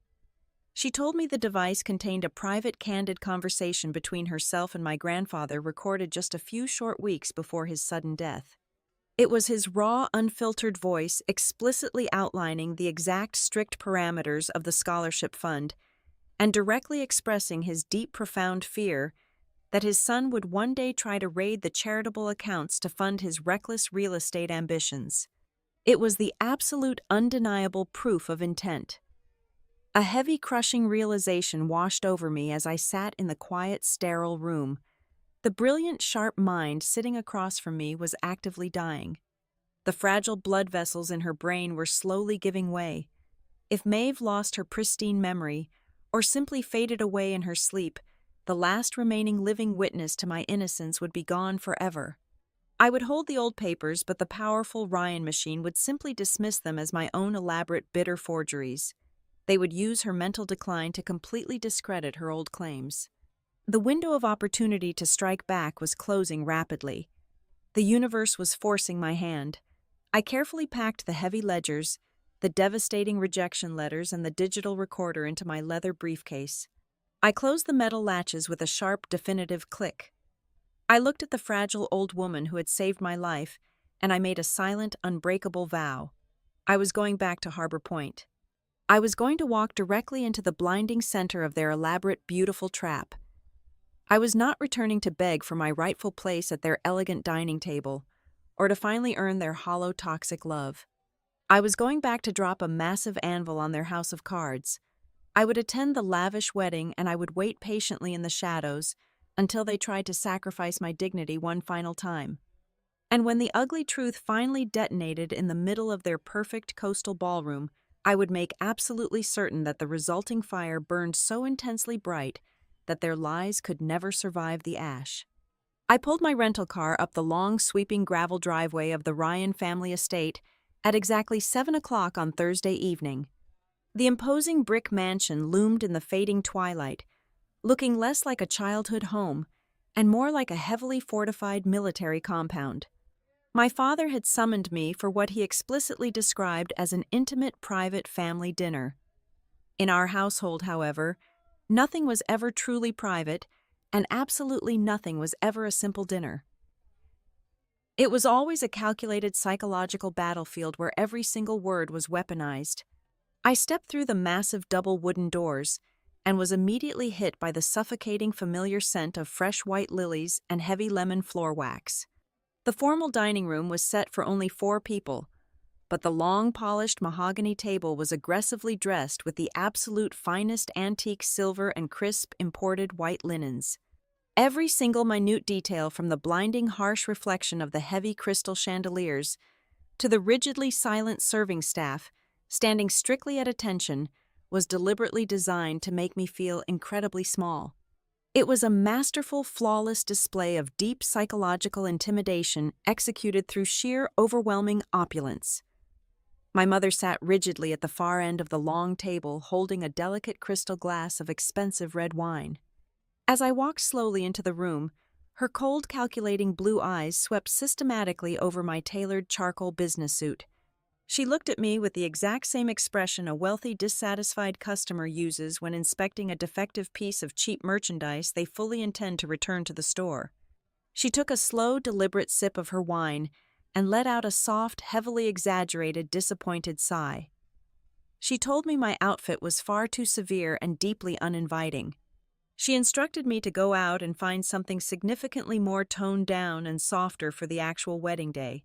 She told me the device contained a private, candid conversation between herself and my grandfather recorded just a few short weeks before his sudden death. It was his raw, unfiltered voice explicitly outlining the exact strict parameters of the scholarship fund and directly expressing his deep, profound fear that his son would one day try to raid the charitable accounts to fund his reckless real estate ambitions. It was the absolute, undeniable proof of intent. A heavy, crushing realization washed over me as I sat in the quiet, sterile room. The brilliant, sharp mind sitting across from me was actively dying. The fragile blood vessels in her brain were slowly giving way. If Maeve lost her pristine memory, or simply faded away in her sleep, the last remaining living witness to my innocence would be gone forever. I would hold the old papers, but the powerful Ryan machine would simply dismiss them as my own elaborate, bitter forgeries. They would use her mental decline to completely discredit her old claims. The window of opportunity to strike back was closing rapidly. The universe was forcing my hand. I carefully packed the heavy ledgers, the devastating rejection letters, and the digital recorder into my leather briefcase. I closed the metal latches with a sharp, definitive click. I looked at the fragile old woman who had saved my life, and I made a silent, unbreakable vow. I was going back to Harbor Point. I was going to walk directly into the blinding center of their elaborate, beautiful trap. I was not returning to beg for my rightful place at their elegant dining table, or to finally earn their hollow, toxic love. I was going back to drop a massive anvil on their house of cards. I would attend the lavish wedding, and I would wait patiently in the shadows until they tried to sacrifice my dignity one final time. And when the ugly truth finally detonated in the middle of their perfect coastal ballroom, I would make absolutely certain that the resulting fire burned so intensely bright that their lies could never survive the ash. I pulled my rental car up the long, sweeping gravel driveway of the Ryan family estate at exactly 7 o'clock on Thursday evening. The imposing brick mansion loomed in the fading twilight, looking less like a childhood home and more like a heavily fortified military compound. My father had summoned me for what he explicitly described as an intimate, private family dinner. In our household, however, nothing was ever truly private, and absolutely nothing was ever a simple dinner. It was always a calculated psychological battlefield where every single word was weaponized. I stepped through the massive double wooden doors and was immediately hit by the suffocating familiar scent of fresh white lilies and heavy lemon floor wax. The formal dining room was set for only 4 people, but the long, polished mahogany table was aggressively dressed with the absolute finest antique silver and crisp, imported white linens. Every single minute detail, from the blinding, harsh reflection of the heavy crystal chandeliers to the rigidly silent serving staff, standing strictly at attention, was deliberately designed to make me feel incredibly small. It was a masterful, flawless display of deep psychological intimidation executed through sheer, overwhelming opulence. My mother sat rigidly at the far end of the long table, holding a delicate crystal glass of expensive red wine. As I walked slowly into the room, her cold, calculating blue eyes swept systematically over my tailored charcoal business suit. She looked at me with the exact same expression a wealthy, dissatisfied customer uses when inspecting a defective piece of cheap merchandise they fully intend to return to the store. She took a slow, deliberate sip of her wine and let out a soft, heavily exaggerated, disappointed sigh. She told me my outfit was far too severe and deeply uninviting. She instructed me to go out and find something significantly more toned down and softer for the actual wedding day.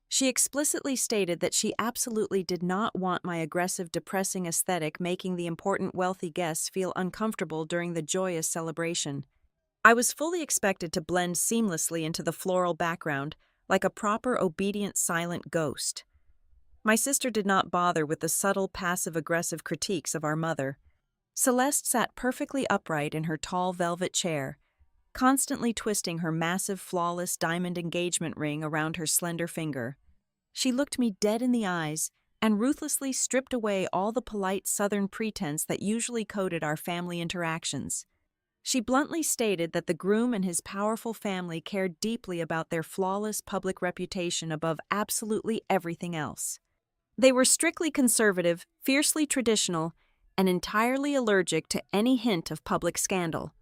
She explicitly stated that she absolutely did not want my aggressive, depressing aesthetic making the important wealthy guests feel uncomfortable during the joyous celebration. I was fully expected to blend seamlessly into the floral background, like a proper, obedient, silent ghost. My sister did not bother with the subtle, passive-aggressive critiques of our mother. Celeste sat perfectly upright in her tall velvet chair, constantly twisting her massive, flawless diamond engagement ring around her slender finger. She looked me dead in the eyes and ruthlessly stripped away all the polite Southern pretense that usually coded our family interactions. She bluntly stated that the groom and his powerful family cared deeply about their flawless public reputation above absolutely everything else. They were strictly conservative, fiercely traditional, and entirely allergic to any hint of public scandal.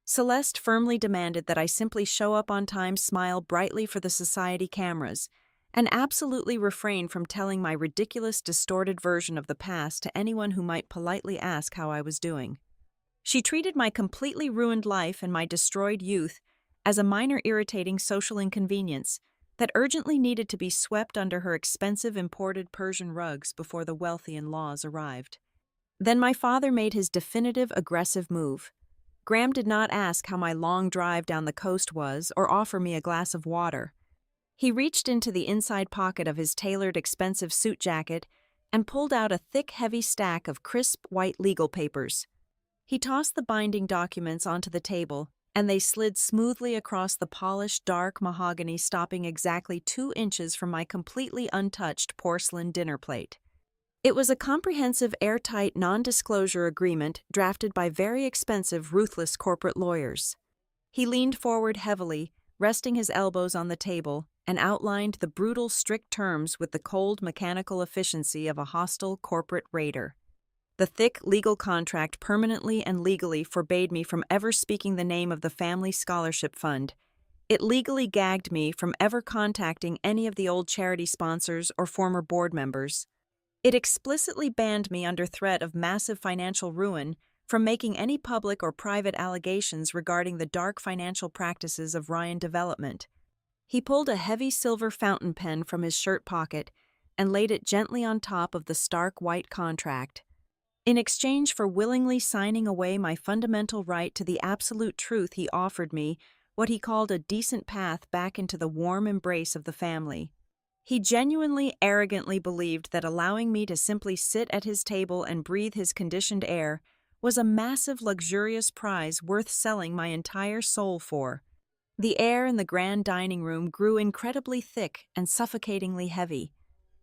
Celeste firmly demanded that I simply show up on time, smile brightly for the society cameras, and absolutely refrain from telling my ridiculous, distorted version of the past to anyone who might politely ask how I was doing. She treated my completely ruined life and my destroyed youth as a minor irritating social inconvenience that urgently needed to be swept under her expensive imported Persian rugs before the wealthy in-laws arrived. Then my father made his definitive aggressive move. Graham did not ask how my long drive down the coast was or offer me a glass of water. He reached into the inside pocket of his tailored expensive suit jacket and pulled out a thick, heavy stack of crisp, white legal papers. He tossed the binding documents onto the table, and they slid smoothly across the polished, dark mahogany, stopping exactly 2 inches from my completely untouched porcelain dinner plate. It was a comprehensive, airtight, non-disclosure agreement drafted by very expensive, ruthless corporate lawyers. He leaned forward heavily, resting his elbows on the table, and outlined the brutal, strict terms with the cold, mechanical efficiency of a hostile corporate raider. The thick legal contract permanently and legally forbade me from ever speaking the name of the Family Scholarship Fund. It legally gagged me from ever contacting any of the old charity sponsors or former board members. It explicitly banned me under threat of massive financial ruin from making any public or private allegations regarding the dark financial practices of Ryan Development. He pulled a heavy silver fountain pen from his shirt pocket and laid it gently on top of the stark white contract. In exchange for willingly signing away my fundamental right to the absolute truth, he offered me what he called a decent path back into the warm embrace of the family. He genuinely, arrogantly believed that allowing me to simply sit at his table and breathe his conditioned air was a massive, luxurious prize worth selling my entire soul for. The air in the grand dining room grew incredibly thick and suffocatingly heavy.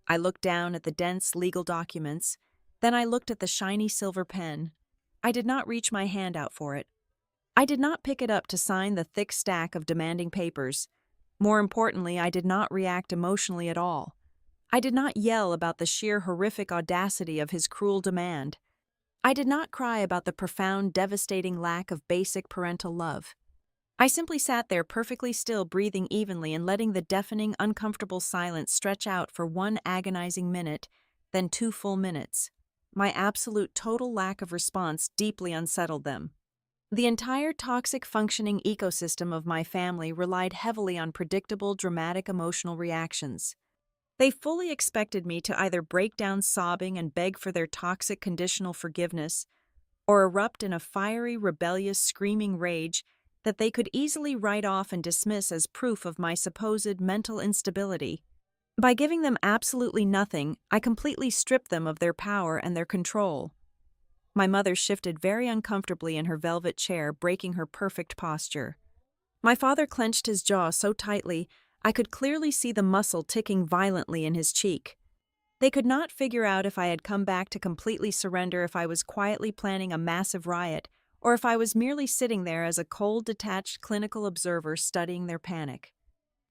I looked down at the dense legal documents. Then I looked at the shiny silver pen. I did not reach my hand out for it. I did not pick it up to sign the thick stack of demanding papers. More importantly, I did not react emotionally at all. I did not yell about the sheer horrific audacity of his cruel demand. I did not cry about the profound, devastating lack of basic parental love. I simply sat there perfectly still, breathing evenly and letting the deafening, uncomfortable silence stretch out for 1 agonizing minute, then 2 full minutes. My absolute total lack of response deeply unsettled them. The entire toxic functioning ecosystem of my family relied heavily on predictable, dramatic emotional reactions. They fully expected me to either break down sobbing and beg for their toxic conditional forgiveness, or erupt in a fiery, rebellious, screaming rage that they could easily write off and dismiss as proof of my supposed mental instability. By giving them absolutely nothing, I completely stripped them of their power and their control. My mother shifted very uncomfortably in her velvet chair, breaking her perfect posture. My father clenched his jaw so tightly, I could clearly see the muscle ticking violently in his cheek. They could not figure out if I had come back to completely surrender, if I was quietly planning a massive riot, or if I was merely sitting there as a cold, detached clinical observer studying their panic.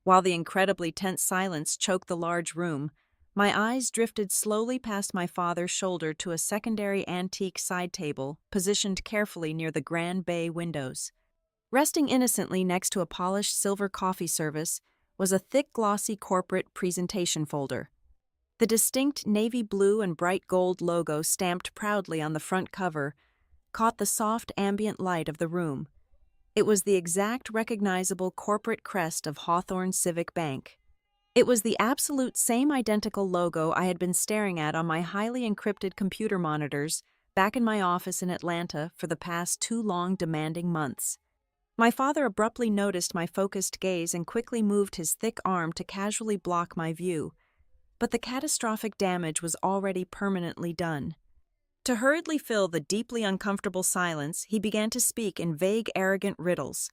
While the incredibly tense silence choked the large room, my eyes drifted slowly past my father's shoulder to a secondary antique side table positioned carefully near the grand bay windows. Resting innocently next to a polished silver coffee service was a thick, glossy corporate presentation folder. The distinct navy blue and bright gold logo stamped proudly on the front cover caught the soft ambient light of the room. It was the exact recognizable corporate crest of Hawthorne Civic Bank. It was the absolute same identical logo I had been staring at on my highly encrypted computer monitors back in my office in Atlanta for the past 2 long, demanding months. My father abruptly noticed my focused gaze and quickly moved his thick arm to casually block my view. But the catastrophic damage was already permanently done. To hurriedly fill the deeply uncomfortable silence, he began to speak in vague, arrogant riddles.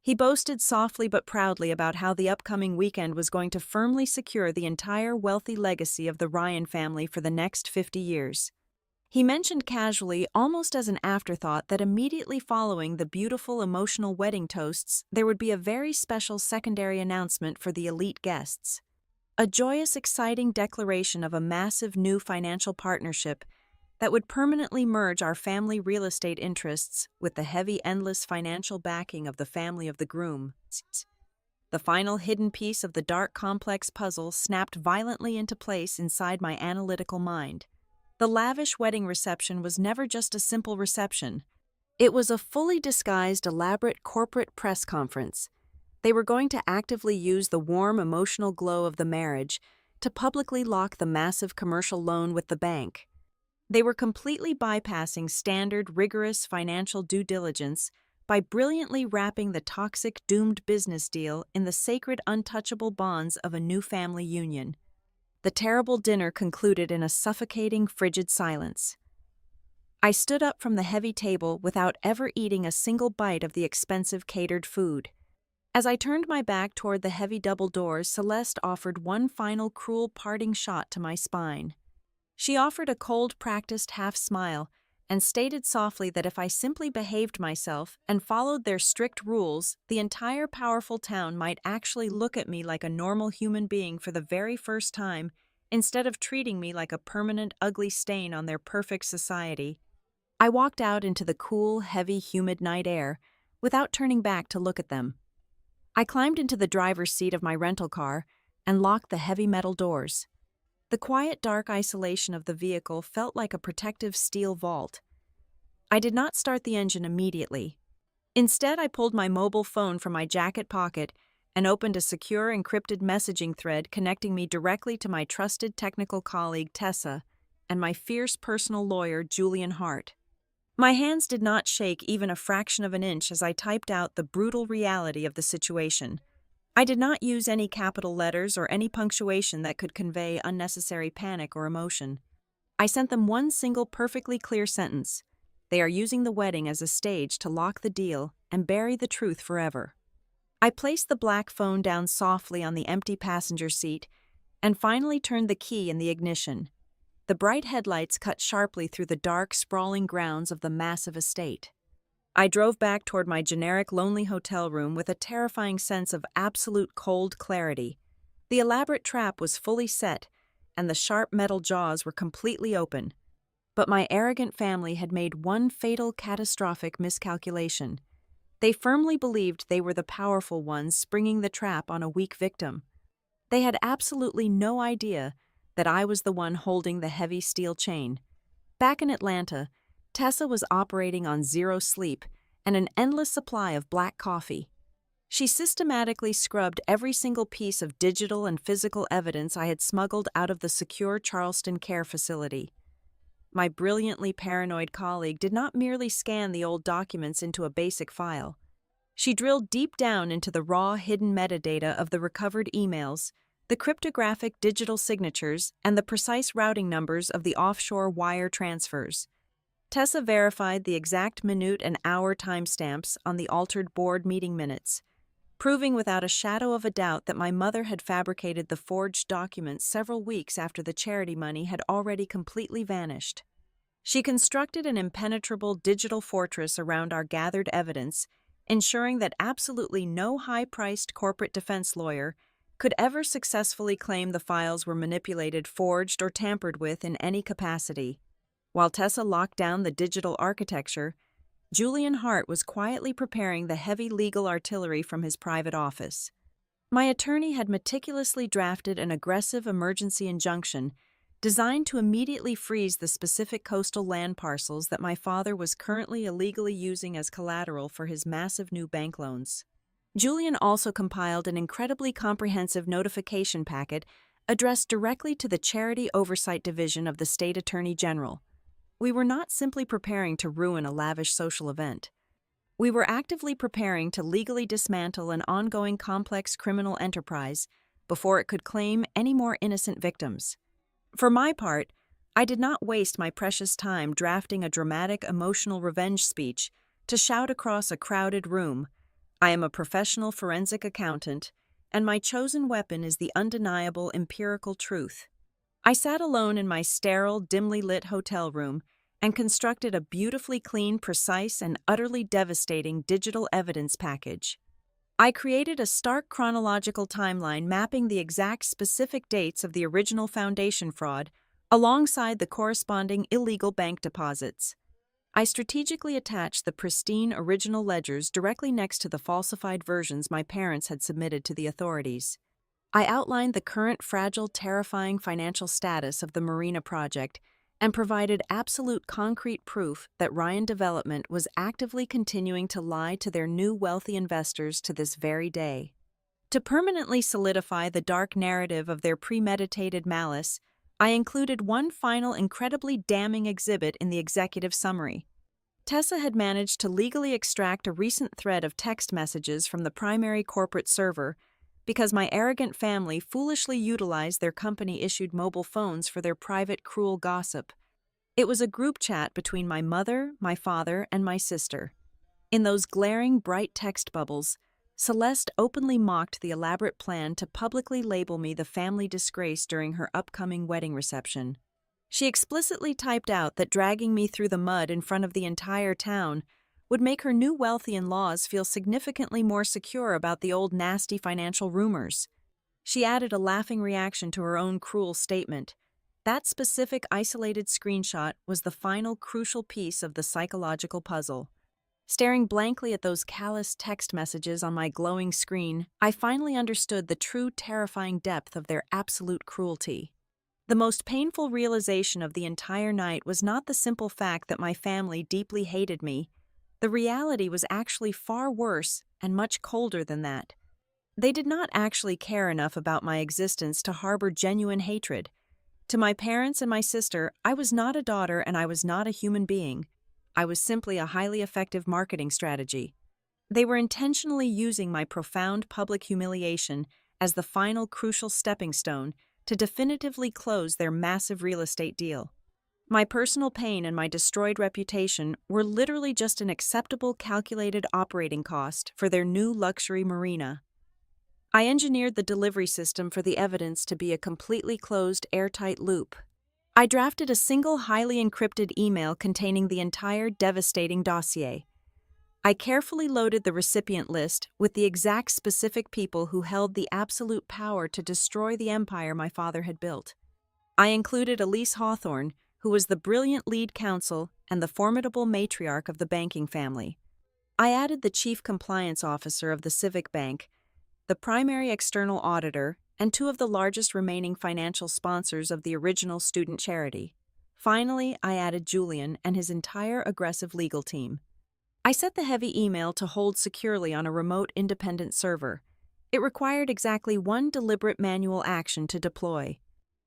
He boasted softly but proudly about how the upcoming weekend was going to firmly secure the entire wealthy legacy of the Ryan family for the next 50 years. He mentioned casually, almost as an afterthought, that immediately following the beautiful, emotional wedding toasts, there would be a very special secondary announcement for the elite guests. A joyous, exciting declaration of a massive new financial partnership that would permanently merge our family real estate interests with the heavy, endless financial backing of the family of the groom. The final hidden piece of the dark, complex puzzle snapped violently into place inside my analytical mind. The lavish wedding reception was never just a simple reception. It was a fully disguised, elaborate corporate press conference. They were going to actively use the warm, emotional glow of the marriage to publicly lock the massive commercial loan with the bank. They were completely bypassing standard, rigorous financial due diligence by brilliantly wrapping the toxic, doomed business deal in the sacred, untouchable bonds of a new family union. The terrible dinner concluded in a suffocating, frigid silence. I stood up from the heavy table without ever eating a single bite of the expensive catered food. As I turned my back toward the heavy double doors, Celeste offered one final cruel parting shot to my spine. She offered a cold, practiced half-smile and stated softly that if I simply behaved myself and followed their strict rules, the entire powerful town might actually look at me like a normal human being for the very first time, instead of treating me like a permanent, ugly stain on their perfect society. I walked out into the cool, heavy, humid night air without turning back to look at them. I climbed into the driver's seat of my rental car and locked the heavy metal doors. The quiet, dark isolation of the vehicle felt like a protective steel vault. I did not start the engine immediately. Instead, I pulled my mobile phone from my jacket pocket and opened a secure, encrypted messaging thread connecting me directly to my trusted technical colleague, Tessa, and my fierce personal lawyer, Julian Hart. My hands did not shake even a fraction of an inch as I typed out the brutal reality of the situation. I did not use any capital letters or any punctuation that could convey unnecessary panic or emotion. I sent them one single perfectly clear sentence. They are using the wedding as a stage to lock the deal and bury the truth forever. I placed the black phone down softly on the empty passenger seat and finally turned the key in the ignition. The bright headlights cut sharply through the dark, sprawling grounds of the massive estate. I drove back toward my generic, lonely hotel room with a terrifying sense of absolute cold clarity. The elaborate trap was fully set, and the sharp metal jaws were completely open. But my arrogant family had made one fatal, catastrophic miscalculation. They firmly believed they were the powerful ones springing the trap on a weak victim. They had absolutely no idea that I was the one holding the heavy steel chain. Back in Atlanta, Tessa was operating on zero sleep and an endless supply of black coffee. She systematically scrubbed every single piece of digital and physical evidence I had smuggled out of the secure Charleston care facility. My brilliantly paranoid colleague did not merely scan the old documents into a basic file. She drilled deep down into the raw, hidden metadata of the recovered emails, the cryptographic digital signatures, and the precise routing numbers of the offshore wire transfers. Tessa verified the exact minute and hour timestamps on the altered board meeting minutes, proving without a shadow of a doubt that my mother had fabricated the forged documents several weeks after the charity money had already completely vanished. She constructed an impenetrable digital fortress around our gathered evidence, ensuring that absolutely no high-priced corporate defense lawyer could ever successfully claim the files were manipulated, forged, or tampered with in any capacity. While Tessa locked down the digital architecture, Julian Hart was quietly preparing the heavy legal artillery from his private office. My attorney had meticulously drafted an aggressive emergency injunction designed to immediately freeze the specific coastal land parcels that my father was currently illegally using as collateral for his massive new bank loans. Julian also compiled an incredibly comprehensive notification packet addressed directly to the Charity Oversight Division of the State Attorney General. We were not simply preparing to ruin a lavish social event. We were actively preparing to legally dismantle an ongoing complex criminal enterprise before it could claim any more innocent victims. For my part, I did not waste my precious time drafting a dramatic, emotional revenge speech to shout across a crowded room, "I am a professional forensic accountant, and my chosen weapon is the undeniable empirical truth." I sat alone in my sterile, dimly lit hotel room and constructed a beautifully clean, precise, and utterly devastating digital evidence package. I created a stark chronological timeline mapping the exact specific dates of the original foundation fraud alongside the corresponding illegal bank deposits. I strategically attached the pristine original ledgers directly next to the falsified versions my parents had submitted to the authorities. I outlined the current fragile, terrifying financial status of the marina project and provided absolute concrete proof that Ryan Development was actively continuing to lie to their new wealthy investors to this very day. To permanently solidify the dark narrative of their premeditated malice, I included one final incredibly damning exhibit in the executive summary. Tessa had managed to legally extract a recent thread of text messages from the primary corporate server because my arrogant family foolishly utilized their company-issued mobile phones for their private, cruel gossip. It was a group chat between my mother, my father, and my sister. In those glaring, bright text bubbles, Celeste openly mocked the elaborate plan to publicly label me the family disgrace during her upcoming wedding reception. She explicitly typed out that dragging me through the mud in front of the entire town would make her new wealthy in-laws feel significantly more secure about the old nasty financial rumors. She added a laughing reaction to her own cruel statement. That specific isolated screenshot was the final crucial piece of the psychological puzzle. Staring blankly at those callous text messages on my glowing screen, I finally understood the true terrifying depth of their absolute cruelty. The most painful realization of the entire night was not the simple fact that my family deeply hated me. The reality was actually far worse and much colder than that. They did not actually care enough about my existence to harbor genuine hatred. To my parents and my sister, I was not a daughter and I was not a human being. I was simply a highly effective marketing strategy. They were intentionally using my profound public humiliation as the final crucial stepping stone to definitively close their massive real estate deal. My personal pain and my destroyed reputation were literally just an acceptable calculated operating cost for their new luxury marina. I engineered the delivery system for the evidence to be a completely closed, airtight loop. I drafted a single highly encrypted email containing the entire devastating dossier. I carefully loaded the recipient list with the exact specific people who held the absolute power to destroy the empire my father had built. I included Elise Hawthorne, who was the brilliant lead counsel and the formidable matriarch of the banking family. I added the chief compliance officer of the Civic Bank, the primary external auditor, and two of the largest remaining financial sponsors of the original student charity. Finally, I added Julian and his entire aggressive legal team. I set the heavy email to hold securely on a remote independent server. It required exactly one deliberate manual action to deploy.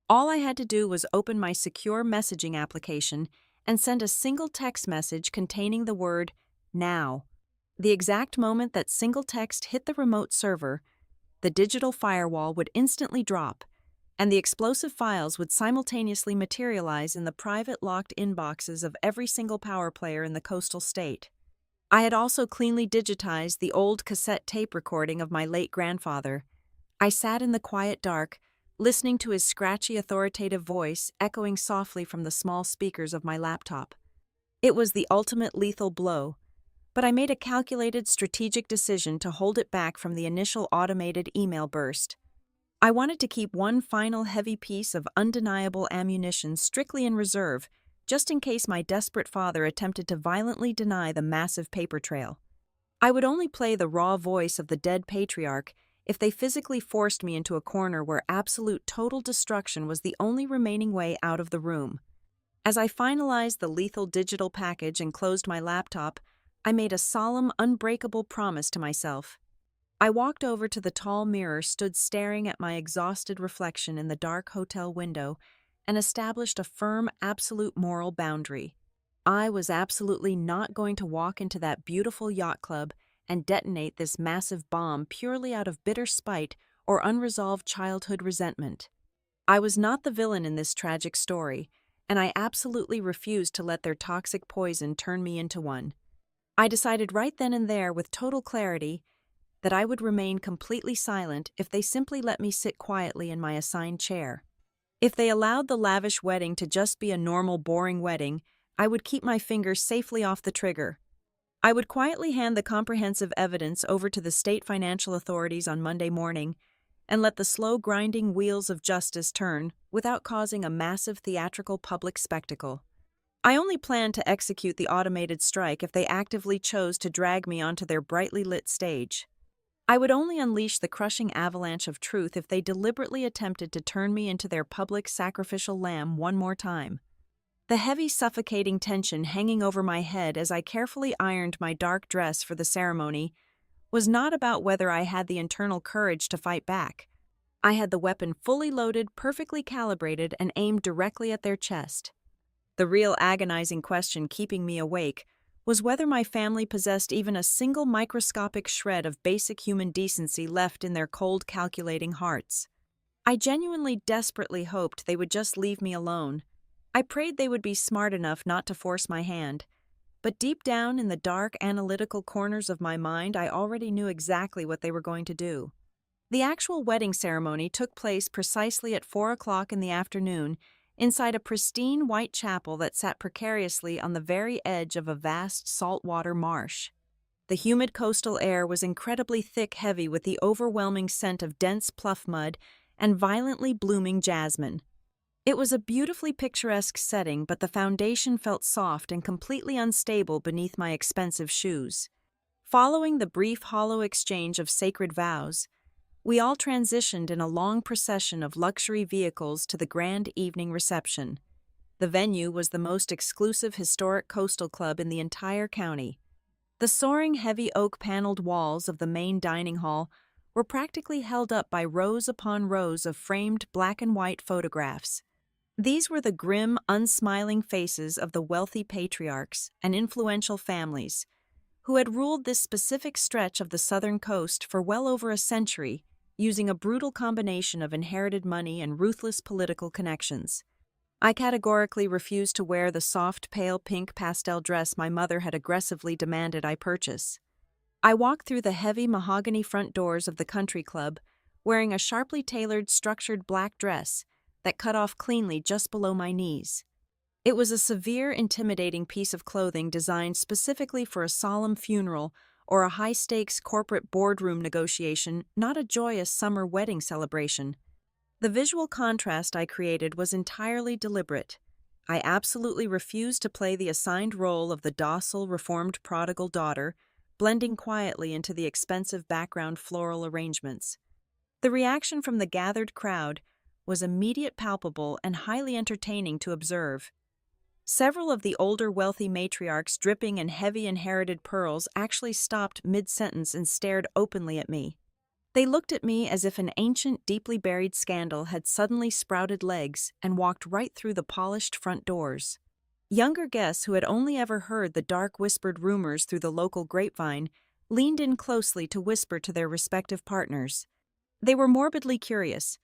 All I had to do was open my secure messaging application and send a single text message containing the word "now." The exact moment that single text hit the remote server, the digital firewall would instantly drop, and the explosive files would simultaneously materialize in the private locked inboxes of every single power player in the coastal state. I had also cleanly digitized the old cassette tape recording of my late grandfather. I sat in the quiet dark, listening to his scratchy, authoritative voice echoing softly from the small speakers of my laptop. It was the ultimate lethal blow, but I made a calculated, strategic decision to hold it back from the initial automated email burst. I wanted to keep one final heavy piece of undeniable ammunition strictly in reserve, just in case my desperate father attempted to violently deny the massive paper trail. I would only play the raw voice of the dead patriarch if they physically forced me into a corner where absolute total destruction was the only remaining way out of the room. As I finalized the lethal digital package and closed my laptop, I made a solemn, unbreakable promise to myself. I walked over to the tall mirror, stood staring at my exhausted reflection in the dark hotel window, and established a firm, absolute moral boundary. I was absolutely not going to walk into that beautiful yacht club and detonate this massive bomb purely out of bitter spite or unresolved childhood resentment. I was not the villain in this tragic story, and I absolutely refused to let their toxic poison turn me into one. I decided right then and there with total clarity that I would remain completely silent if they simply let me sit quietly in my assigned chair. If they allowed the lavish wedding to just be a normal, boring wedding, I would keep my fingers safely off the trigger. I would quietly hand the comprehensive evidence over to the state financial authorities on Monday morning, and let the slow grinding wheels of justice turn without causing a massive theatrical public spectacle. I only planned to execute the automated strike if they actively chose to drag me onto their brightly lit stage. I would only unleash the crushing avalanche of truth if they deliberately attempted to turn me into their public sacrificial lamb one more time. The heavy, suffocating tension hanging over my head as I carefully ironed my dark dress for the ceremony was not about whether I had the internal courage to fight back. I had the weapon fully loaded, perfectly calibrated, and aimed directly at their chest. The real agonizing question keeping me awake was whether my family possessed even a single microscopic shred of basic human decency left in their cold, calculating hearts. I genuinely, desperately hoped they would just leave me alone. I prayed they would be smart enough not to force my hand. But deep down in the dark, analytical corners of my mind, I already knew exactly what they were going to do. The actual wedding ceremony took place precisely at 4 o'clock in the afternoon, inside a pristine white chapel that sat precariously on the very edge of a vast saltwater marsh. The humid coastal air was incredibly thick, heavy with the overwhelming scent of dense pluff mud and violently blooming jasmine. It was a beautifully picturesque setting, but the foundation felt soft and completely unstable beneath my expensive shoes. Following the brief, hollow exchange of sacred vows, we all transitioned in a long procession of luxury vehicles to the grand evening reception. The venue was the most exclusive historic coastal club in the entire county. The soaring, heavy oak-paneled walls of the main dining hall were practically held up by rows upon rows of framed black and white photographs. These were the grim, unsmiling faces of the wealthy patriarchs and influential families who had ruled this specific stretch of the southern coast for well over a century, using a brutal combination of inherited money and ruthless political connections. I categorically refused to wear the soft, pale pink pastel dress my mother had aggressively demanded I purchase. I walked through the heavy mahogany front doors of the country club, wearing a sharply tailored, structured black dress that cut off cleanly just below my knees. It was a severe, intimidating piece of clothing designed specifically for a solemn funeral or a high-stakes corporate boardroom negotiation, not a joyous summer wedding celebration. The visual contrast I created was entirely deliberate. I absolutely refused to play the assigned role of the docile, reformed prodigal daughter, blending quietly into the expensive background floral arrangements. The reaction from the gathered crowd was immediate, palpable, and highly entertaining to observe. Several of the older wealthy matriarchs dripping in heavy inherited pearls actually stopped mid-sentence and stared openly at me. They looked at me as if an ancient, deeply buried scandal had suddenly sprouted legs and walked right through the polished front doors. Younger guests who had only ever heard the dark whispered rumors through the local grapevine leaned in closely to whisper to their respective partners. They were morbidly curious,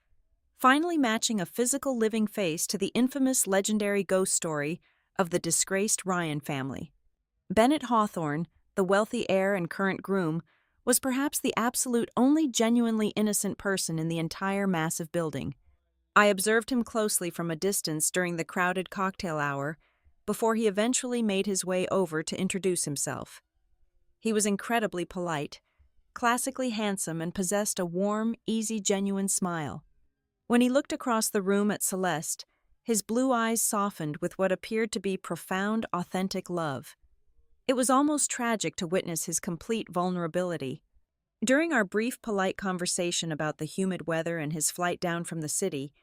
finally matching a physical living face to the infamous legendary ghost story of the disgraced Ryan family. Bennett Hawthorne, the wealthy heir and current groom, was perhaps the absolute only genuinely innocent person in the entire massive building. I observed him closely from a distance during the crowded cocktail hour before he eventually made his way over to introduce himself. He was incredibly polite, classically handsome, and possessed a warm, easy, genuine smile. When he looked across the room at Celeste, his blue eyes softened with what appeared to be profound, authentic love. It was almost tragic to witness his complete vulnerability. During our brief, polite conversation about the humid weather and his flight down from the city,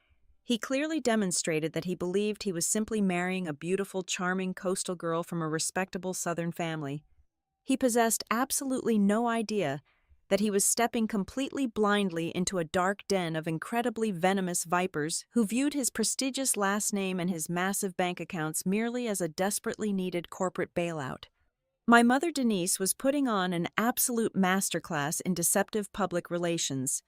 he clearly demonstrated that he believed he was simply marrying a beautiful, charming coastal girl from a respectable southern family. He possessed absolutely no idea that he was stepping completely blindly into a dark den of incredibly venomous vipers who viewed his prestigious last name and his massive bank accounts merely as a desperately needed corporate bailout. My mother Denise was putting on an absolute masterclass in deceptive public relations.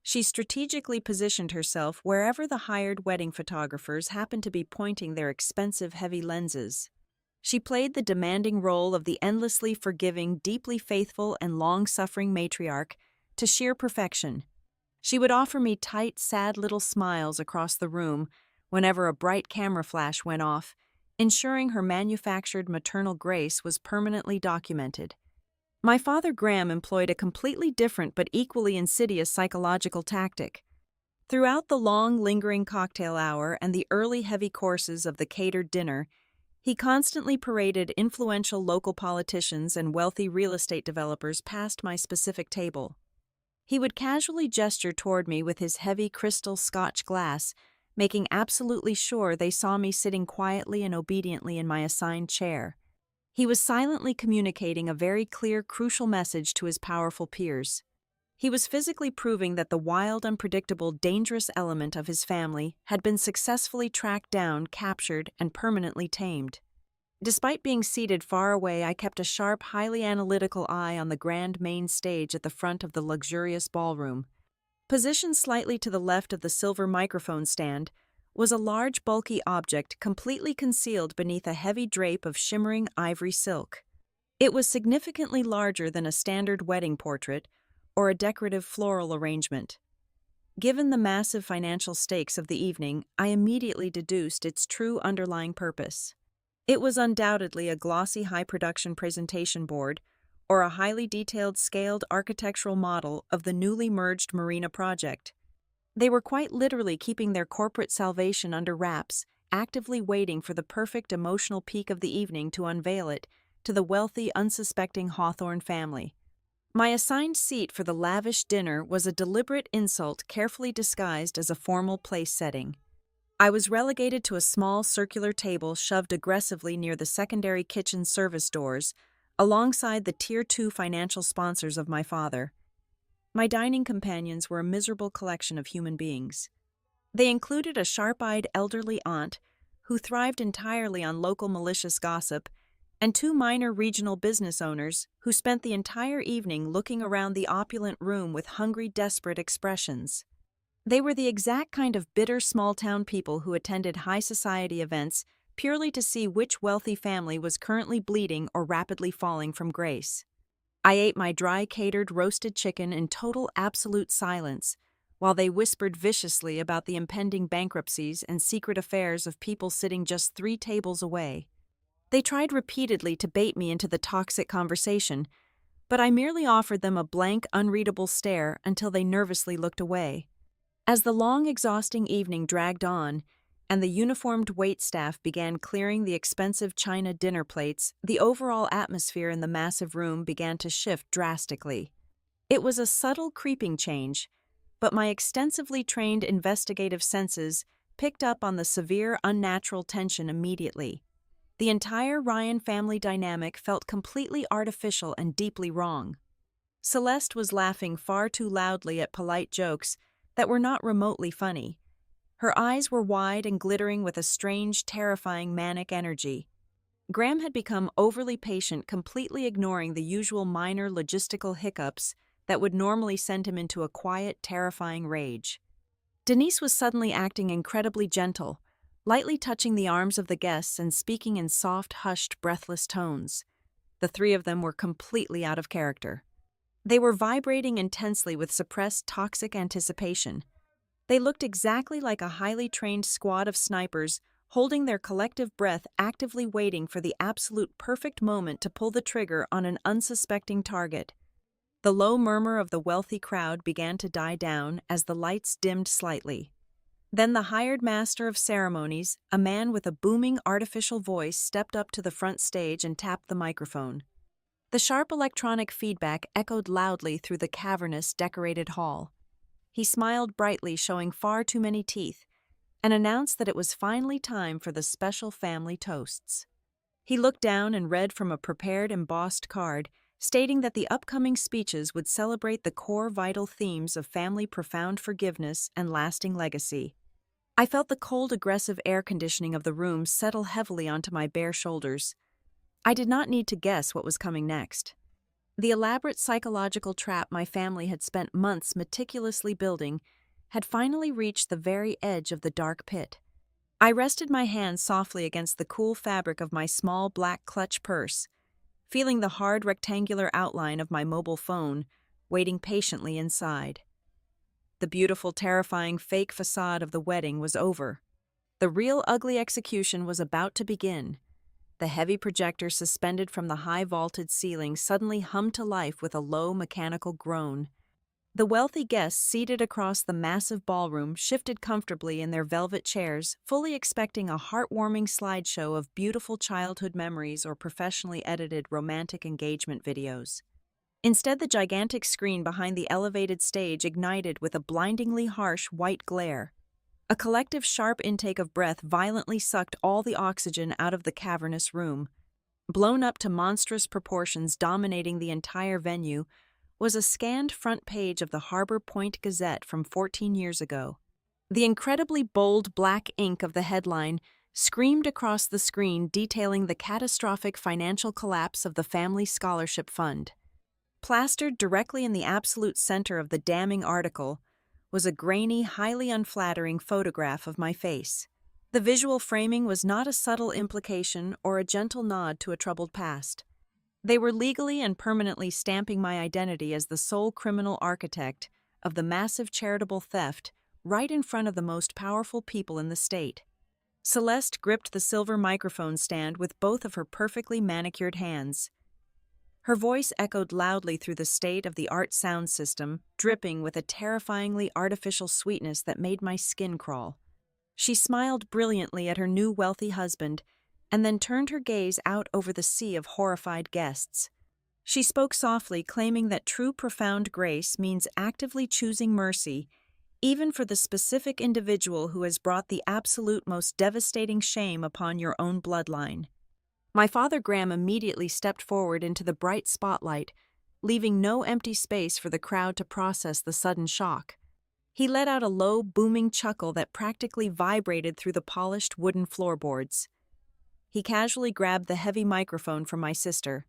She strategically positioned herself wherever the hired wedding photographers happened to be pointing their expensive heavy lenses. She played the demanding role of the endlessly forgiving, deeply faithful, and long-suffering matriarch to sheer perfection. She would offer me tight, sad little smiles across the room whenever a bright camera flash went off, ensuring her manufactured maternal grace was permanently documented. My father Graham employed a completely different but equally insidious psychological tactic. Throughout the long, lingering cocktail hour and the early, heavy courses of the catered dinner, he constantly paraded influential local politicians and wealthy real estate developers past my specific table. He would casually gesture toward me with his heavy crystal Scotch glass, making absolutely sure they saw me sitting quietly and obediently in my assigned chair. He was silently communicating a very clear, crucial message to his powerful peers. He was physically proving that the wild, unpredictable, dangerous element of his family had been successfully tracked down, captured, and permanently tamed. Despite being seated far away, I kept a sharp, highly analytical eye on the grand main stage at the front of the luxurious ballroom. Positioned slightly to the left of the silver microphone stand was a large, bulky object completely concealed beneath a heavy drape of shimmering ivory silk. It was significantly larger than a standard wedding portrait or a decorative floral arrangement. Given the massive financial stakes of the evening, I immediately deduced its true underlying purpose. It was undoubtedly a glossy high-production presentation board or a highly detailed scaled architectural model of the newly merged marina project. They were quite literally keeping their corporate salvation under wraps, actively waiting for the perfect emotional peak of the evening to unveil it to the wealthy, unsuspecting Hawthorne family. My assigned seat for the lavish dinner was a deliberate insult carefully disguised as a formal place setting. I was relegated to a small circular table shoved aggressively near the secondary kitchen service doors, alongside the Tier 2 financial sponsors of my father. My dining companions were a miserable collection of human beings. They included a sharp-eyed elderly aunt who thrived entirely on local malicious gossip, and two minor regional business owners who spent the entire evening looking around the opulent room with hungry, desperate expressions. They were the exact kind of bitter small-town people who attended high society events purely to see which wealthy family was currently bleeding or rapidly falling from grace. I ate my dry catered roasted chicken in total absolute silence, while they whispered viciously about the impending bankruptcies and secret affairs of people sitting just 3 tables away. They tried repeatedly to bait me into the toxic conversation, but I merely offered them a blank, unreadable stare until they nervously looked away. As the long, exhausting evening dragged on, and the uniformed waitstaff began clearing the expensive china dinner plates, the overall atmosphere in the massive room began to shift drastically. It was a subtle, creeping change, but my extensively trained investigative senses picked up on the severe, unnatural tension immediately. The entire Ryan family dynamic felt completely artificial and deeply wrong. Celeste was laughing far too loudly at polite jokes that were not remotely funny. Her eyes were wide and glittering with a strange, terrifying, manic energy. Graham had become overly patient, completely ignoring the usual minor logistical hiccups that would normally send him into a quiet, terrifying rage. Denise was suddenly acting incredibly gentle, lightly touching the arms of the guests and speaking in soft, hushed, breathless tones. The 3 of them were completely out of character. They were vibrating intensely with suppressed, toxic anticipation. They looked exactly like a highly trained squad of snipers, holding their collective breath, actively waiting for the absolute perfect moment to pull the trigger on an unsuspecting target. The low murmur of the wealthy crowd began to die down as the lights dimmed slightly. Then the hired master of ceremonies, a man with a booming artificial voice, stepped up to the front stage and tapped the microphone. The sharp electronic feedback echoed loudly through the cavernous, decorated hall. He smiled brightly, showing far too many teeth, and announced that it was finally time for the special family toasts. He looked down and read from a prepared embossed card, stating that the upcoming speeches would celebrate the core vital themes of family profound forgiveness and lasting legacy. I felt the cold, aggressive air conditioning of the room settle heavily onto my bare shoulders. I did not need to guess what was coming next. The elaborate psychological trap my family had spent months meticulously building had finally reached the very edge of the dark pit. I rested my hand softly against the cool fabric of my small black clutch purse, feeling the hard rectangular outline of my mobile phone, waiting patiently inside. The beautiful, terrifying fake facade of the wedding was over. The real ugly execution was about to begin. the heavy projector suspended from the high vaulted ceiling suddenly hummed to life with a low mechanical groan. The wealthy guests seated across the massive ballroom shifted comfortably in their velvet chairs, fully expecting a heartwarming slideshow of beautiful childhood memories or professionally edited romantic engagement videos. Instead, the gigantic screen behind the elevated stage ignited with a blindingly harsh white glare. A collective sharp intake of breath violently sucked all the oxygen out of the cavernous room. Blown up to monstrous proportions dominating the entire venue was a scanned front page of the Harbor Point Gazette from 14 years ago. The incredibly bold black ink of the headline screamed across the screen detailing the catastrophic financial collapse of the Family Scholarship Fund. Plastered directly in the absolute center of the damning article was a grainy, highly unflattering photograph of my face. The visual framing was not a subtle implication or a gentle nod to a troubled past. They were legally and permanently stamping my identity as the sole criminal architect of the massive charitable theft right in front of the most powerful people in the state. Celeste gripped the silver microphone stand with both of her perfectly manicured hands. Her voice echoed loudly through the state-of-the-art sound system, dripping with a terrifyingly artificial sweetness that made my skin crawl. She smiled brilliantly at her new wealthy husband, and then turned her gaze out over the sea of horrified guests. She spoke softly, claiming that true profound grace means actively choosing mercy, even for the specific individual who has brought the absolute most devastating shame upon your own bloodline. My father Graham immediately stepped forward into the bright spotlight, leaving no empty space for the crowd to process the sudden shock. He let out a low, booming chuckle that practically vibrated through the polished wooden floorboards. He casually grabbed the heavy microphone from my sister.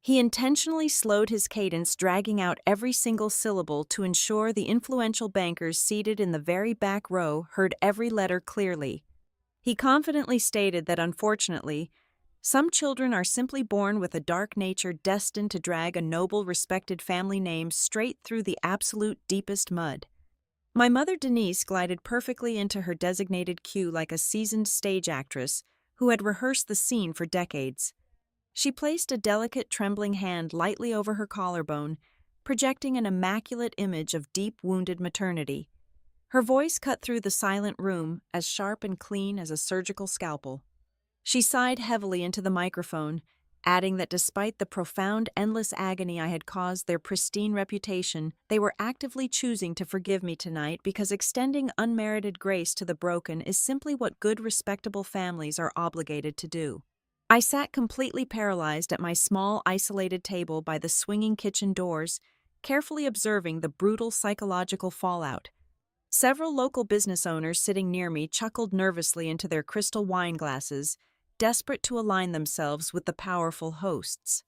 He intentionally slowed his cadence, dragging out every single syllable to ensure the influential bankers seated in the very back row heard every letter clearly. He confidently stated that, unfortunately, some children are simply born with a dark nature destined to drag a noble, respected family name straight through the absolute deepest mud. My mother Denise glided perfectly into her designated cue like a seasoned stage actress who had rehearsed the scene for decades. She placed a delicate, trembling hand lightly over her collarbone, projecting an immaculate image of deep-wounded maternity. Her voice cut through the silent room, as sharp and clean as a surgical scalpel. She sighed heavily into the microphone, adding that despite the profound, endless agony I had caused their pristine reputation, they were actively choosing to forgive me tonight because extending unmerited grace to the broken is simply what good, respectable families are obligated to do. I sat completely paralyzed at my small, isolated table by the swinging kitchen doors, carefully observing the brutal psychological fallout. Several local business owners sitting near me chuckled nervously into their crystal wine glasses, desperate to align themselves with the powerful hosts.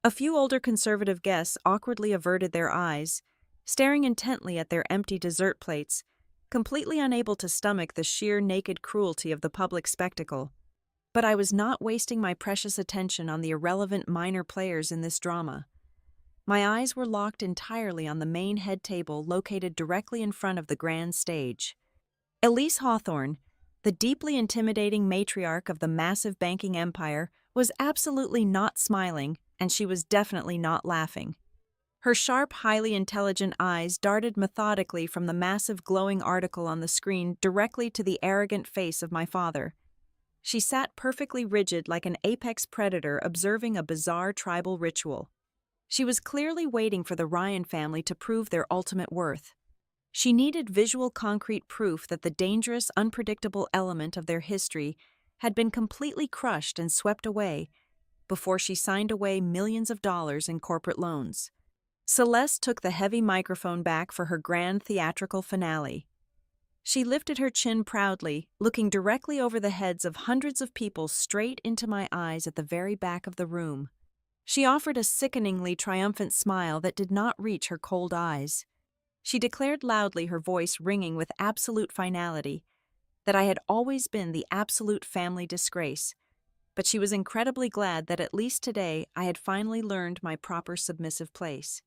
A few older conservative guests awkwardly averted their eyes, staring intently at their empty dessert plates, completely unable to stomach the sheer naked cruelty of the public spectacle. But I was not wasting my precious attention on the irrelevant minor players in this drama. My eyes were locked entirely on the main head table located directly in front of the grand stage. Elise Hawthorne, the deeply intimidating matriarch of the massive banking empire, was absolutely not smiling, and she was definitely not laughing. Her sharp, highly intelligent eyes darted methodically from the massive glowing article on the screen directly to the arrogant face of my father. She sat perfectly rigid like an apex predator observing a bizarre tribal ritual. She was clearly waiting for the Ryan family to prove their ultimate worth. She needed visual concrete proof that the dangerous, unpredictable element of their history had been completely crushed and swept away before she signed away millions of dollars in corporate loans. Celeste took the heavy microphone back for her grand theatrical finale. She lifted her chin proudly, looking directly over the heads of hundreds of people straight into my eyes at the very back of the room. She offered a sickeningly triumphant smile that did not reach her cold eyes. She declared loudly, her voice ringing with absolute finality, that I had always been the absolute family disgrace, but she was incredibly glad that at least today I had finally learned my proper submissive place.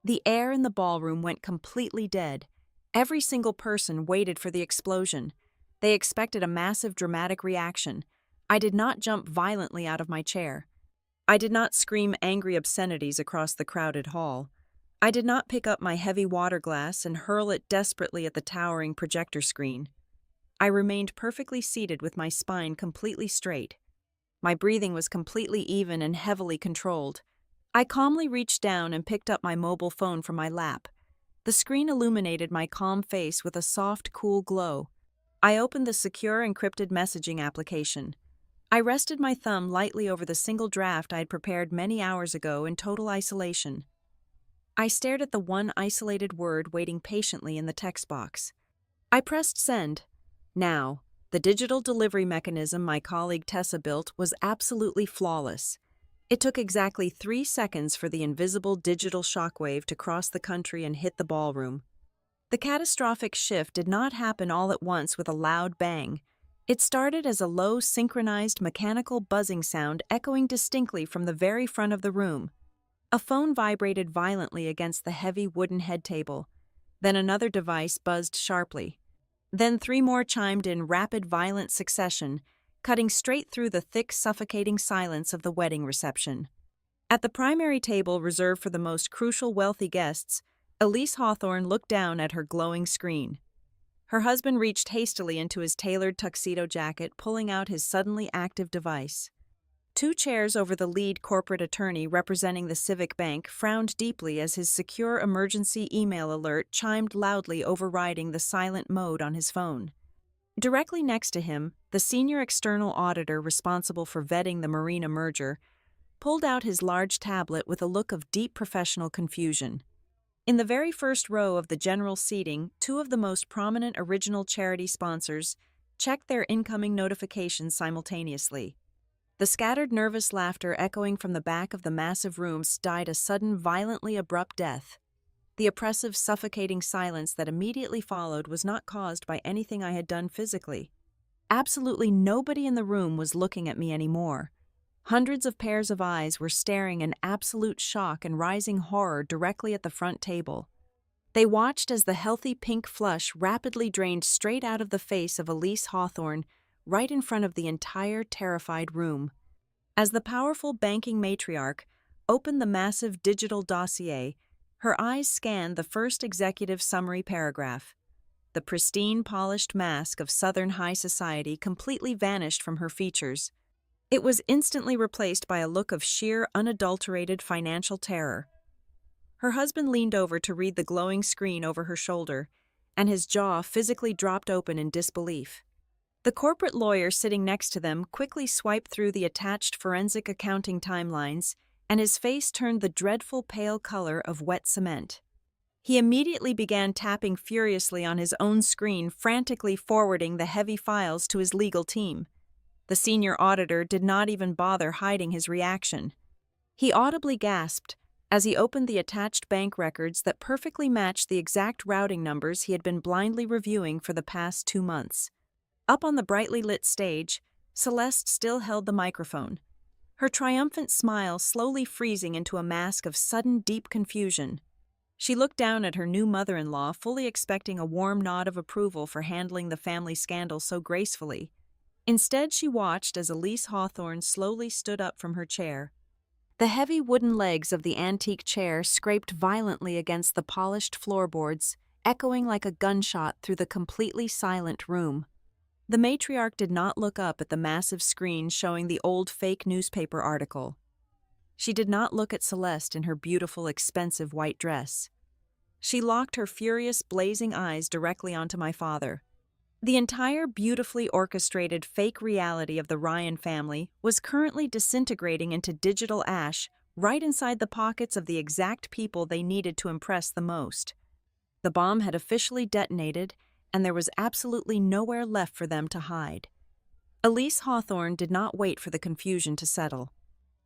The air in the ballroom went completely dead. Every single person waited for the explosion. They expected a massive dramatic reaction, I did not jump violently out of my chair. I did not scream angry obscenities across the crowded hall. I did not pick up my heavy water glass and hurl it desperately at the towering projector screen. I remained perfectly seated with my spine completely straight. My breathing was completely even and heavily controlled. I calmly reached down and picked up my mobile phone from my lap. The screen illuminated my calm face with a soft, cool glow. I opened the secure encrypted messaging application. I rested my thumb lightly over the single draft I had prepared many hours ago in total isolation. I stared at the one isolated word waiting patiently in the text box. I pressed send. Now, the digital delivery mechanism my colleague Tessa built was absolutely flawless. It took exactly 3 seconds for the invisible digital shockwave to cross the country and hit the ballroom. The catastrophic shift did not happen all at once with a loud bang. It started as a low, synchronized, mechanical buzzing sound echoing distinctly from the very front of the room. A phone vibrated violently against the heavy wooden head table. Then another device buzzed sharply. Then 3 more chimed in rapid, violent succession, cutting straight through the thick, suffocating silence of the wedding reception. At the primary table reserved for the most crucial wealthy guests, Elise Hawthorne looked down at her glowing screen. Her husband reached hastily into his tailored tuxedo jacket, pulling out his suddenly active device. 2 chairs over the lead corporate attorney representing the Civic Bank frowned deeply as his secure emergency email alert chimed loudly, overriding the silent mode on his phone. Directly next to him, the senior external auditor responsible for vetting the Marina merger pulled out his large tablet with a look of deep professional confusion. In the very first row of the general seating, 2 of the most prominent original charity sponsors checked their incoming notifications simultaneously. The scattered nervous laughter echoing from the back of the massive rooms died a sudden, violently abrupt death. The oppressive, suffocating silence that immediately followed was not caused by anything I had done physically. Absolutely nobody in the room was looking at me anymore. Hundreds of pairs of eyes were staring in absolute shock and rising horror directly at the front table. They watched as the healthy pink flush rapidly drained straight out of the face of Elise Hawthorne, right in front of the entire terrified room. As the powerful banking matriarch opened the massive digital dossier, her eyes scanned the first executive summary paragraph. The pristine, polished mask of Southern high society completely vanished from her features. It was instantly replaced by a look of sheer, unadulterated financial terror. Her husband leaned over to read the glowing screen over her shoulder, and his jaw physically dropped open in disbelief. The corporate lawyer sitting next to them quickly swiped through the attached forensic accounting timelines, and his face turned the dreadful pale color of wet cement. He immediately began tapping furiously on his own screen, frantically forwarding the heavy files to his legal team. The senior auditor did not even bother hiding his reaction. He audibly gasped as he opened the attached bank records that perfectly matched the exact routing numbers he had been blindly reviewing for the past 2 months. Up on the brightly lit stage, Celeste still held the microphone, her triumphant smile slowly freezing into a mask of sudden, deep confusion. She looked down at her new mother-in-law, fully expecting a warm nod of approval for handling the family scandal so gracefully. Instead, she watched as Elise Hawthorne slowly stood up from her chair. The heavy wooden legs of the antique chair scraped violently against the polished floorboards, echoing like a gunshot through the completely silent room. The matriarch did not look up at the massive screen showing the old fake newspaper article. She did not look at Celeste in her beautiful, expensive white dress. She locked her furious, blazing eyes directly onto my father. The entire beautifully orchestrated fake reality of the Ryan family was currently disintegrating into digital ash right inside the pockets of the exact people they needed to impress the most. The bomb had officially detonated, and there was absolutely nowhere left for them to hide. Elise Hawthorne did not wait for the confusion to settle.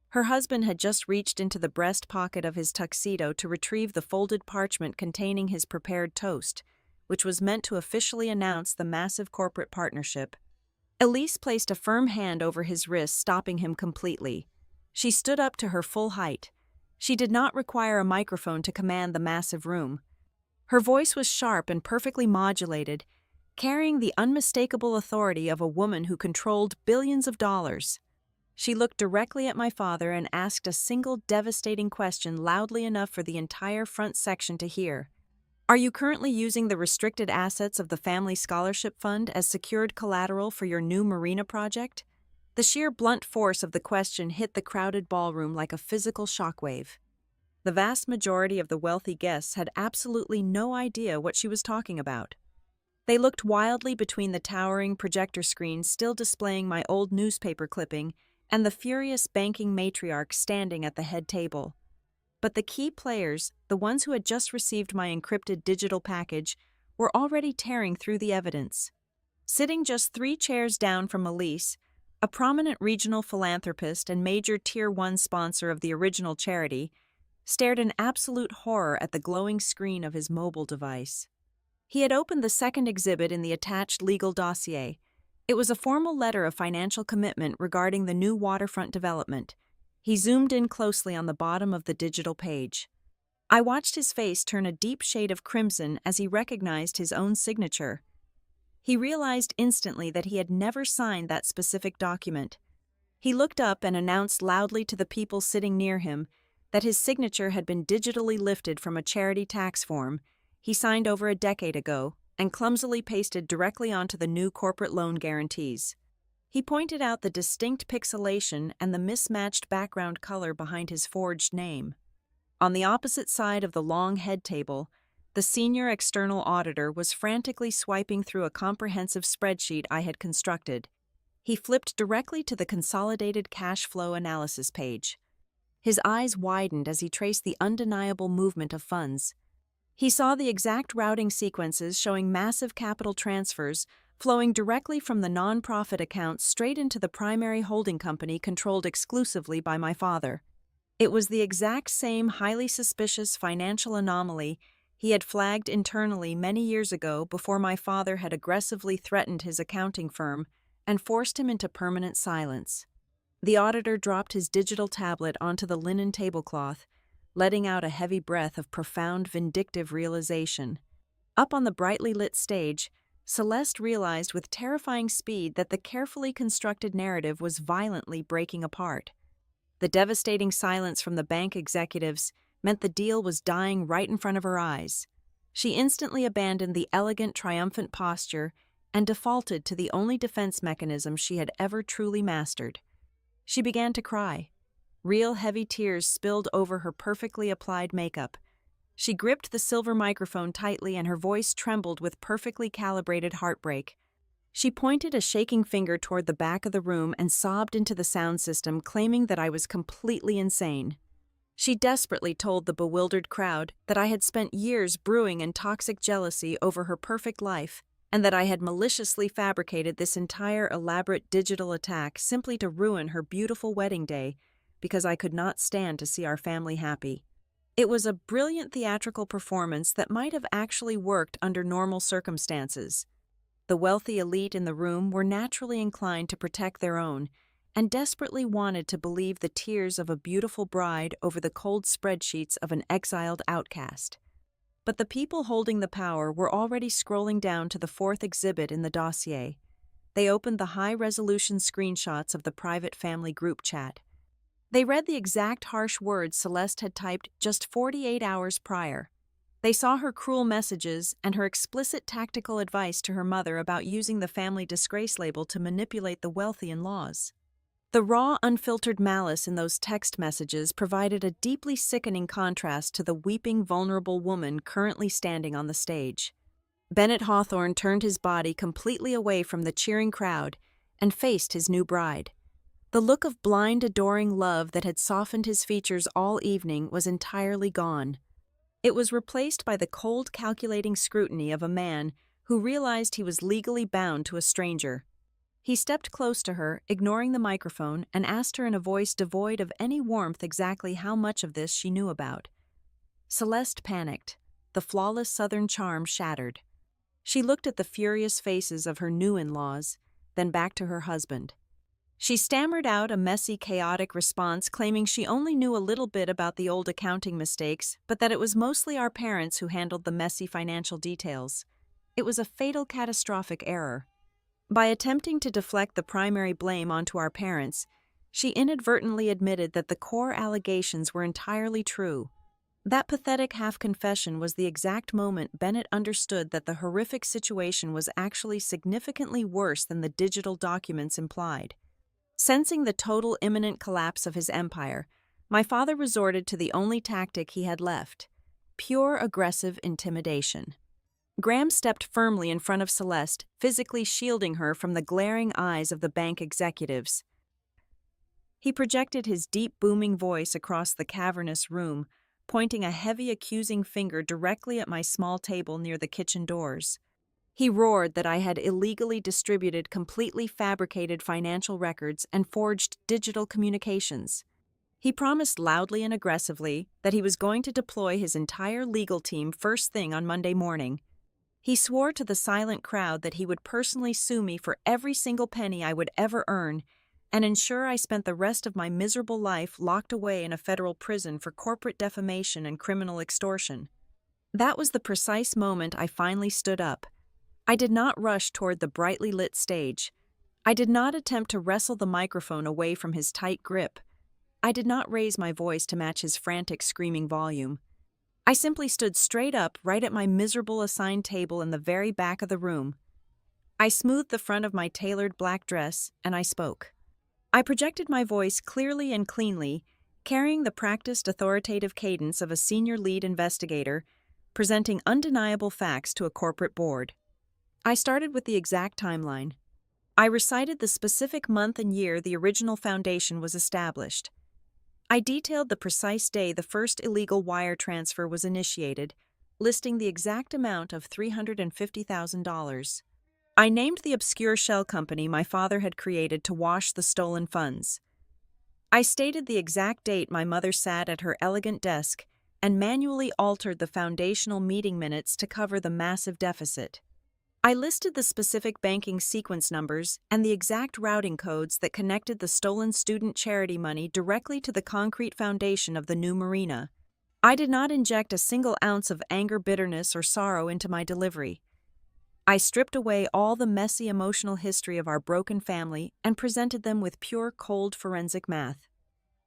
Her husband had just reached into the breast pocket of his tuxedo to retrieve the folded parchment containing his prepared toast, which was meant to officially announce the massive corporate partnership. Elise placed a firm hand over his wrist, stopping him completely. She stood up to her full height. She did not require a microphone to command the massive room. Her voice was sharp and perfectly modulated, carrying the unmistakable authority of a woman who controlled billions of dollars. She looked directly at my father and asked a single devastating question loudly enough for the entire front section to hear. Are you currently using the restricted assets of the Family Scholarship Fund as secured collateral for your new marina project? The sheer blunt force of the question hit the crowded ballroom like a physical shockwave. The vast majority of the wealthy guests had absolutely no idea what she was talking about. They looked wildly between the towering projector screens still displaying my old newspaper clipping and the furious banking matriarch standing at the head table. But the key players, the ones who had just received my encrypted digital package, were already tearing through the evidence. Sitting just 3 chairs down from Elise, a prominent regional philanthropist and major Tier 1 sponsor of the original charity, stared in absolute horror at the glowing screen of his mobile device. He had opened the second exhibit in the attached legal dossier. It was a formal letter of financial commitment regarding the new waterfront development. He zoomed in closely on the bottom of the digital page. I watched his face turn a deep shade of crimson as he recognized his own signature. He realized instantly that he had never signed that specific document. He looked up and announced loudly to the people sitting near him that his signature had been digitally lifted from a charity tax form he signed over a decade ago and clumsily pasted directly onto the new corporate loan guarantees. He pointed out the distinct pixelation and the mismatched background color behind his forged name. On the opposite side of the long head table, the senior external auditor was frantically swiping through a comprehensive spreadsheet I had constructed. He flipped directly to the consolidated cash flow analysis page. His eyes widened as he traced the undeniable movement of funds. He saw the exact routing sequences showing massive capital transfers flowing directly from the non-profit accounts straight into the primary holding company controlled exclusively by my father. It was the exact same highly suspicious financial anomaly he had flagged internally many years ago before my father had aggressively threatened his accounting firm and forced him into permanent silence. The auditor dropped his digital tablet onto the linen tablecloth, letting out a heavy breath of profound vindictive realization. Up on the brightly lit stage, Celeste realized with terrifying speed that the carefully constructed narrative was violently breaking apart. The devastating silence from the bank executives meant the deal was dying right in front of her eyes. She instantly abandoned the elegant, triumphant posture and defaulted to the only defense mechanism she had ever truly mastered. She began to cry. Real heavy tears spilled over her perfectly applied makeup. She gripped the silver microphone tightly and her voice trembled with perfectly calibrated heartbreak. She pointed a shaking finger toward the back of the room and sobbed into the sound system, claiming that I was completely insane. She desperately told the bewildered crowd that I had spent years brewing in toxic jealousy over her perfect life, and that I had maliciously fabricated this entire elaborate digital attack simply to ruin her beautiful wedding day, because I could not stand to see our family happy. It was a brilliant theatrical performance that might have actually worked under normal circumstances. The wealthy elite in the room were naturally inclined to protect their own, and desperately wanted to believe the tears of a beautiful bride over the cold spreadsheets of an exiled outcast. But the people holding the power were already scrolling down to the 4th exhibit in the dossier. They opened the high-resolution screenshots of the private family group chat. They read the exact harsh words Celeste had typed just 48 hours prior. They saw her cruel messages and her explicit tactical advice to her mother about using the family disgrace label to manipulate the wealthy in-laws. The raw, unfiltered malice in those text messages provided a deeply sickening contrast to the weeping, vulnerable woman currently standing on the stage. Bennett Hawthorne turned his body completely away from the cheering crowd and faced his new bride. The look of blind, adoring love that had softened his features all evening was entirely gone. It was replaced by the cold, calculating scrutiny of a man who realized he was legally bound to a stranger. He stepped close to her, ignoring the microphone, and asked her in a voice devoid of any warmth exactly how much of this she knew about. Celeste panicked, the flawless southern charm shattered. She looked at the furious faces of her new in-laws, then back to her husband. She stammered out a messy, chaotic response, claiming she only knew a little bit about the old accounting mistakes, but that it was mostly our parents who handled the messy financial details. It was a fatal catastrophic error. By attempting to deflect the primary blame onto our parents, she inadvertently admitted that the core allegations were entirely true. That pathetic half-confession was the exact moment Bennett understood that the horrific situation was actually significantly worse than the digital documents implied. Sensing the total imminent collapse of his empire, my father resorted to the only tactic he had left: pure aggressive intimidation. Graham stepped firmly in front of Celeste, physically shielding her from the glaring eyes of the bank executives. He projected his deep, booming voice across the cavernous room, pointing a heavy, accusing finger directly at my small table near the kitchen doors. He roared that I had illegally distributed completely fabricated financial records and forged digital communications. He promised loudly and aggressively that he was going to deploy his entire legal team first thing on Monday morning. He swore to the silent crowd that he would personally sue me for every single penny I would ever earn and ensure I spent the rest of my miserable life locked away in a federal prison for corporate defamation and criminal extortion. That was the precise moment I finally stood up. I did not rush toward the brightly lit stage. I did not attempt to wrestle the microphone away from his tight grip. I did not raise my voice to match his frantic screaming volume. I simply stood straight up right at my miserable assigned table in the very back of the room. I smoothed the front of my tailored black dress, and I spoke. I projected my voice clearly and cleanly, carrying the practiced authoritative cadence of a senior lead investigator, presenting undeniable facts to a corporate board. I started with the exact timeline. I recited the specific month and year the original foundation was established. I detailed the precise day the first illegal wire transfer was initiated, listing the exact amount of $350,000. I named the obscure shell company my father had created to wash the stolen funds. I stated the exact date my mother sat at her elegant desk and manually altered the foundational meeting minutes to cover the massive deficit. I listed the specific banking sequence numbers and the exact routing codes that connected the stolen student charity money directly to the concrete foundation of the new marina. I did not inject a single ounce of anger, bitterness, or sorrow into my delivery. I stripped away all the messy emotional history of our broken family and presented them with pure, cold forensic math.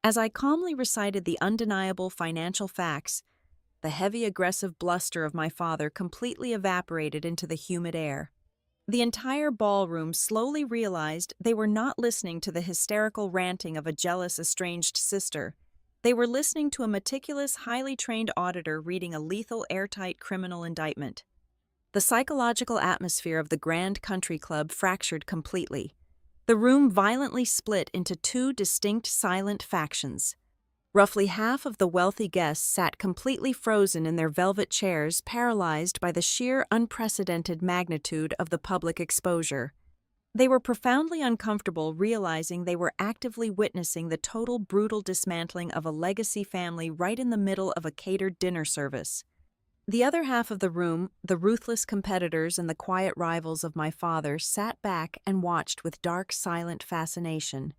As I calmly recited the undeniable financial facts, the heavy, aggressive bluster of my father completely evaporated into the humid air. The entire ballroom slowly realized they were not listening to the hysterical ranting of a jealous, estranged sister. They were listening to a meticulous, highly trained auditor reading a lethal, airtight criminal indictment. The psychological atmosphere of the Grand Country Club fractured completely. The room violently split into two distinct silent factions. Roughly half of the wealthy guests sat completely frozen in their velvet chairs, paralyzed by the sheer unprecedented magnitude of the public exposure. They were profoundly uncomfortable, realizing they were actively witnessing the total brutal dismantling of a legacy family right in the middle of a catered dinner service. The other half of the room, the ruthless competitors and the quiet rivals of my father, sat back and watched with dark, silent fascination.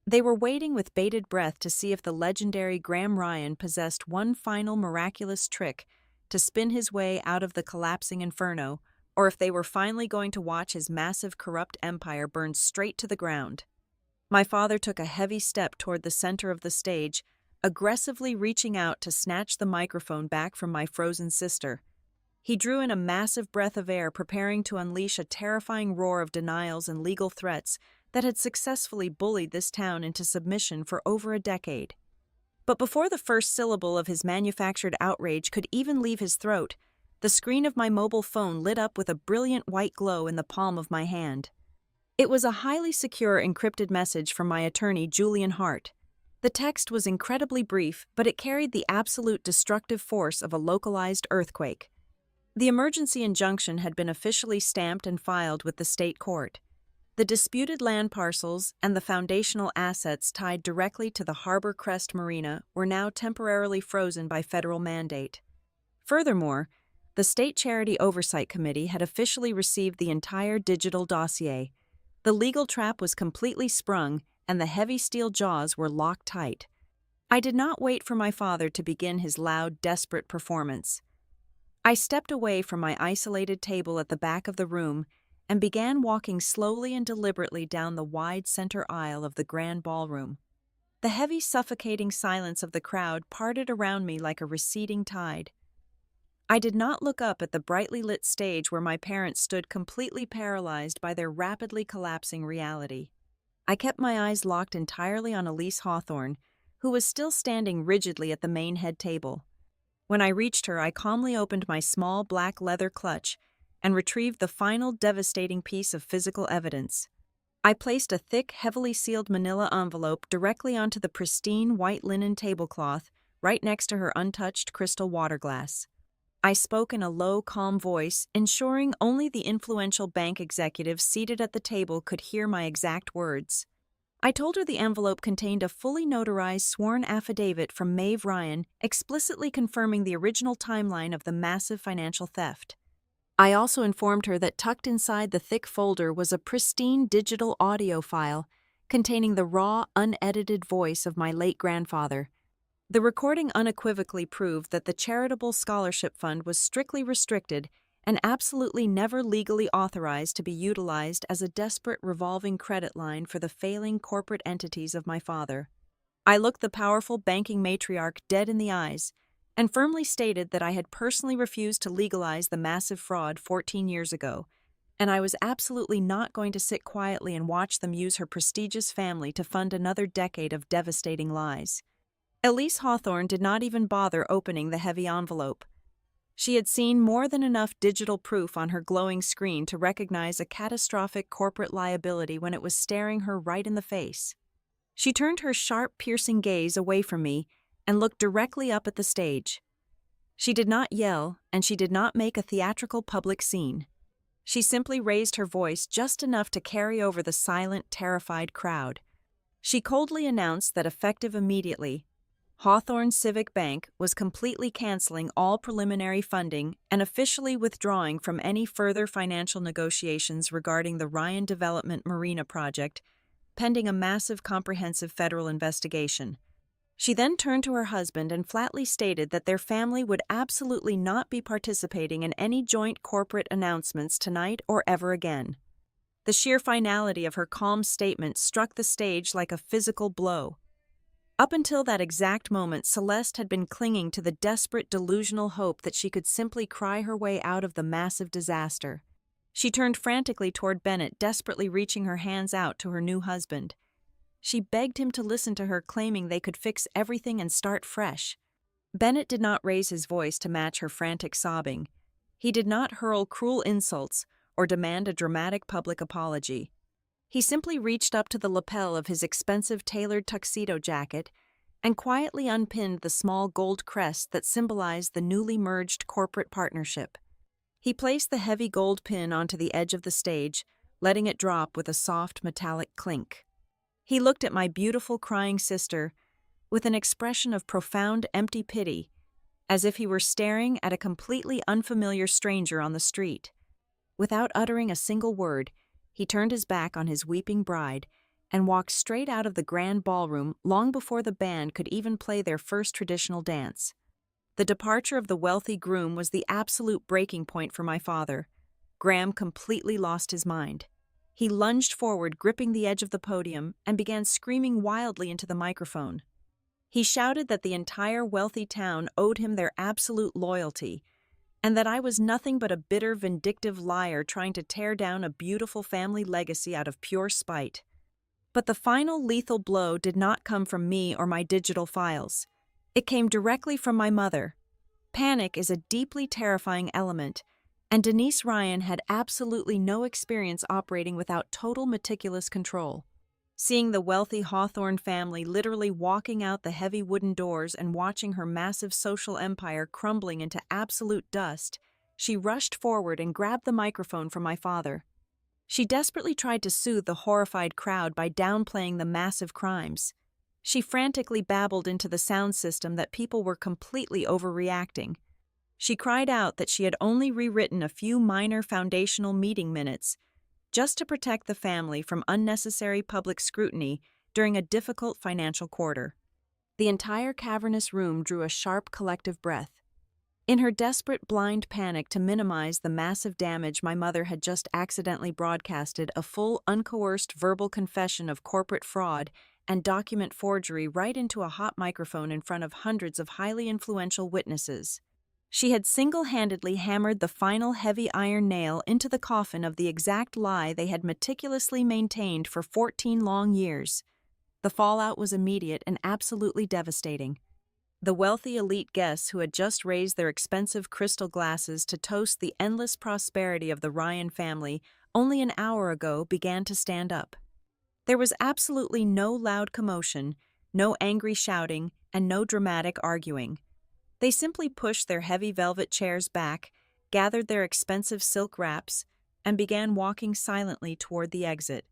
They were waiting with bated breath to see if the legendary Graham Ryan possessed one final miraculous trick to spin his way out of the collapsing inferno, or if they were finally going to watch his massive corrupt empire burn straight to the ground. My father took a heavy step toward the center of the stage, aggressively reaching out to snatch the microphone back from my frozen sister. He drew in a massive breath of air, preparing to unleash a terrifying roar of denials and legal threats that had successfully bullied this town into submission for over a decade. But before the first syllable of his manufactured outrage could even leave his throat, the screen of my mobile phone lit up with a brilliant white glow in the palm of my hand. It was a highly secure encrypted message from my attorney, Julian Hart. The text was incredibly brief, but it carried the absolute destructive force of a localized earthquake. The emergency injunction had been officially stamped and filed with the state court. The disputed land parcels and the foundational assets tied directly to the Harbor Crest Marina were now temporarily frozen by federal mandate. Furthermore, the State Charity Oversight Committee had officially received the entire digital dossier. The legal trap was completely sprung, and the heavy steel jaws were locked tight. I did not wait for my father to begin his loud, desperate performance. I stepped away from my isolated table at the back of the room and began walking slowly and deliberately down the wide center aisle of the grand ballroom. The heavy, suffocating silence of the crowd parted around me like a receding tide. I did not look up at the brightly lit stage where my parents stood completely paralyzed by their rapidly collapsing reality. I kept my eyes locked entirely on Elise Hawthorne, who was still standing rigidly at the main head table. When I reached her, I calmly opened my small black leather clutch and retrieved the final devastating piece of physical evidence. I placed a thick, heavily sealed manila envelope directly onto the pristine white linen tablecloth right next to her untouched crystal water glass. I spoke in a low, calm voice, ensuring only the influential bank executive seated at the table could hear my exact words. I told her the envelope contained a fully notarized sworn affidavit from Maeve Ryan explicitly confirming the original timeline of the massive financial theft. I also informed her that tucked inside the thick folder was a pristine digital audio file containing the raw, unedited voice of my late grandfather. The recording unequivocally proved that the charitable scholarship fund was strictly restricted and absolutely never legally authorized to be utilized as a desperate revolving credit line for the failing corporate entities of my father. I looked the powerful banking matriarch dead in the eyes and firmly stated that I had personally refused to legalize the massive fraud 14 years ago, and I was absolutely not going to sit quietly and watch them use her prestigious family to fund another decade of devastating lies. Elise Hawthorne did not even bother opening the heavy envelope. She had seen more than enough digital proof on her glowing screen to recognize a catastrophic corporate liability when it was staring her right in the face. She turned her sharp, piercing gaze away from me and looked directly up at the stage. She did not yell, and she did not make a theatrical public scene. She simply raised her voice just enough to carry over the silent, terrified crowd. She coldly announced that effective immediately, Hawthorne Civic Bank was completely canceling all preliminary funding and officially withdrawing from any further financial negotiations regarding the Ryan Development Marina project, pending a massive comprehensive federal investigation. She then turned to her husband and flatly stated that their family would absolutely not be participating in any joint corporate announcements tonight or ever again. The sheer finality of her calm statement struck the stage like a physical blow. Up until that exact moment, Celeste had been clinging to the desperate, delusional hope that she could simply cry her way out of the massive disaster. She turned frantically toward Bennett, desperately reaching her hands out to her new husband. She begged him to listen to her, claiming they could fix everything and start fresh. Bennett did not raise his voice to match her frantic sobbing. He did not hurl cruel insults or demand a dramatic public apology. He simply reached up to the lapel of his expensive tailored tuxedo jacket and quietly unpinned the small gold crest that symbolized the newly merged corporate partnership. He placed the heavy gold pin onto the edge of the stage, letting it drop with a soft metallic clink. He looked at my beautiful crying sister with an expression of profound empty pity, as if he were staring at a completely unfamiliar stranger on the street. Without uttering a single word, he turned his back on his weeping bride and walked straight out of the grand ballroom long before the band could even play their first traditional dance. The departure of the wealthy groom was the absolute breaking point for my father. Graham completely lost his mind. He lunged forward, gripping the edge of the podium, and began screaming wildly into the microphone. He shouted that the entire wealthy town owed him their absolute loyalty, and that I was nothing but a bitter, vindictive liar trying to tear down a beautiful family legacy out of pure spite. But the final lethal blow did not come from me or my digital files. It came directly from my mother. Panic is a deeply terrifying element, and Denise Ryan had absolutely no experience operating without total meticulous control. Seeing the wealthy Hawthorne family literally walking out the heavy wooden doors and watching her massive social empire crumbling into absolute dust, she rushed forward and grabbed the microphone from my father. She desperately tried to soothe the horrified crowd by downplaying the massive crimes. She frantically babbled into the sound system that people were completely overreacting. She cried out that she had only rewritten a few minor foundational meeting minutes just to protect the family from unnecessary public scrutiny during a difficult financial quarter. The entire cavernous room drew a sharp collective breath. In her desperate blind panic to minimize the massive damage, my mother had just accidentally broadcasted a full uncoerced verbal confession of corporate fraud and document forgery right into a hot microphone in front of hundreds of highly influential witnesses. She had single-handedly hammered the final heavy iron nail into the coffin of the exact lie they had meticulously maintained for 14 long years. The fallout was immediate and absolutely devastating. The wealthy elite guests who had just raised their expensive crystal glasses to toast the endless prosperity of the Ryan family only an hour ago began to stand up. There was absolutely no loud commotion, no angry shouting, and no dramatic arguing. They simply pushed their heavy velvet chairs back, gathered their expensive silk wraps, and began walking silently toward the exit.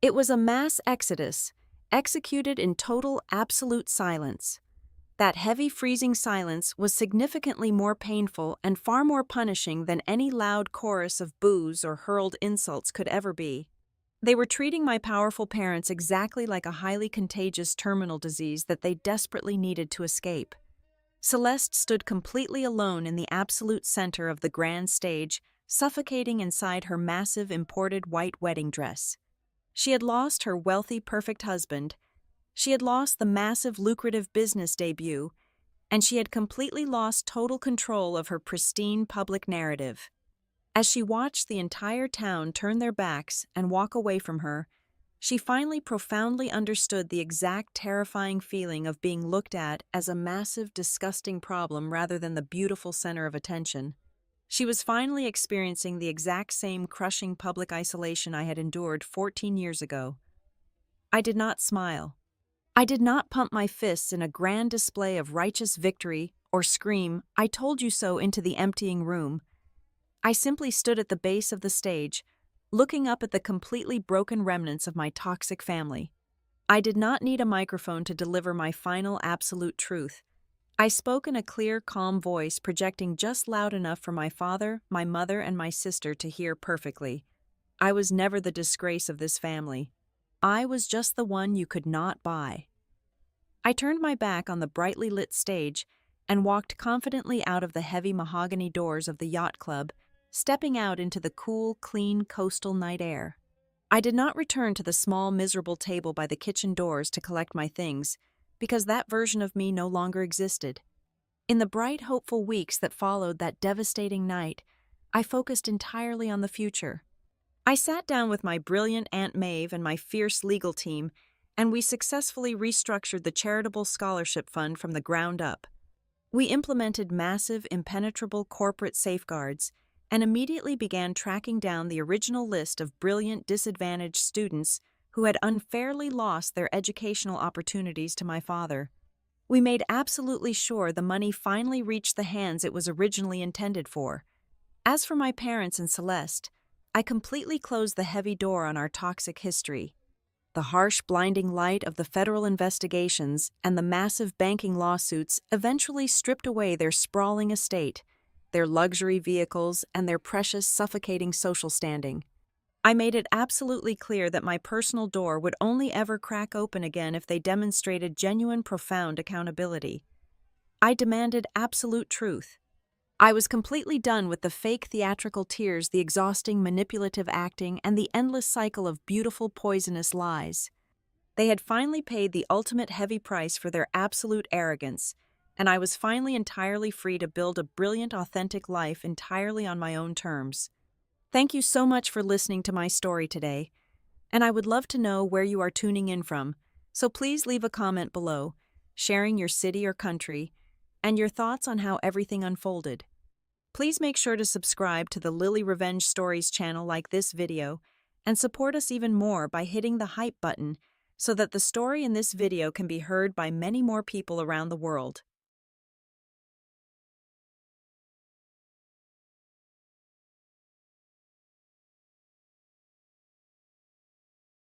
It was a mass exodus, executed in total absolute silence. That heavy freezing silence was significantly more painful and far more punishing than any loud chorus of boos or hurled insults could ever be. They were treating my powerful parents exactly like a highly contagious terminal disease that they desperately needed to escape. Celeste stood completely alone in the absolute center of the grand stage, suffocating inside her massive imported white wedding dress. She had lost her wealthy, perfect husband. She had lost the massive, lucrative business debut, and she had completely lost total control of her pristine public narrative. As she watched the entire town turn their backs and walk away from her, she finally profoundly understood the exact terrifying feeling of being looked at as a massive, disgusting problem rather than the beautiful center of attention. She was finally experiencing the exact same crushing public isolation I had endured 14 years ago. I did not smile. I did not pump my fists in a grand display of righteous victory or scream, "I told you so," into the emptying room. I simply stood at the base of the stage, looking up at the completely broken remnants of my toxic family. I did not need a microphone to deliver my final absolute truth. I spoke in a clear, calm voice, projecting just loud enough for my father, my mother, and my sister to hear perfectly. I was never the disgrace of this family. I was just the one you could not buy. I turned my back on the brightly lit stage and walked confidently out of the heavy mahogany doors of the yacht club, stepping out into the cool, clean coastal night air. I did not return to the small, miserable table by the kitchen doors to collect my things, because that version of me no longer existed. In the bright, hopeful weeks that followed that devastating night, I focused entirely on the future. I sat down with my brilliant Aunt Maeve and my fierce legal team, and we successfully restructured the charitable scholarship fund from the ground up. We implemented massive, impenetrable corporate safeguards and immediately began tracking down the original list of brilliant, disadvantaged students who had unfairly lost their educational opportunities to my father. We made absolutely sure the money finally reached the hands it was originally intended for. As for my parents and Celeste, I completely closed the heavy door on our toxic history. The harsh, blinding light of the federal investigations and the massive banking lawsuits eventually stripped away their sprawling estate, their luxury vehicles, and their precious, suffocating social standing. I made it absolutely clear that my personal door would only ever crack open again if they demonstrated genuine, profound accountability. I demanded absolute truth. I was completely done with the fake theatrical tears, the exhausting manipulative acting, and the endless cycle of beautiful poisonous lies. They had finally paid the ultimate heavy price for their absolute arrogance, and I was finally entirely free to build a brilliant, authentic life entirely on my own terms. Thank you so much for listening to my story today, and I would love to know where you are tuning in from, so please leave a comment below, sharing your city or country, and your thoughts on how everything unfolded. Please make sure to subscribe to the Lily Revenge Stories channel like this video, and support us even more by hitting the hype button so that the story in this video can be heard by many more people around the world.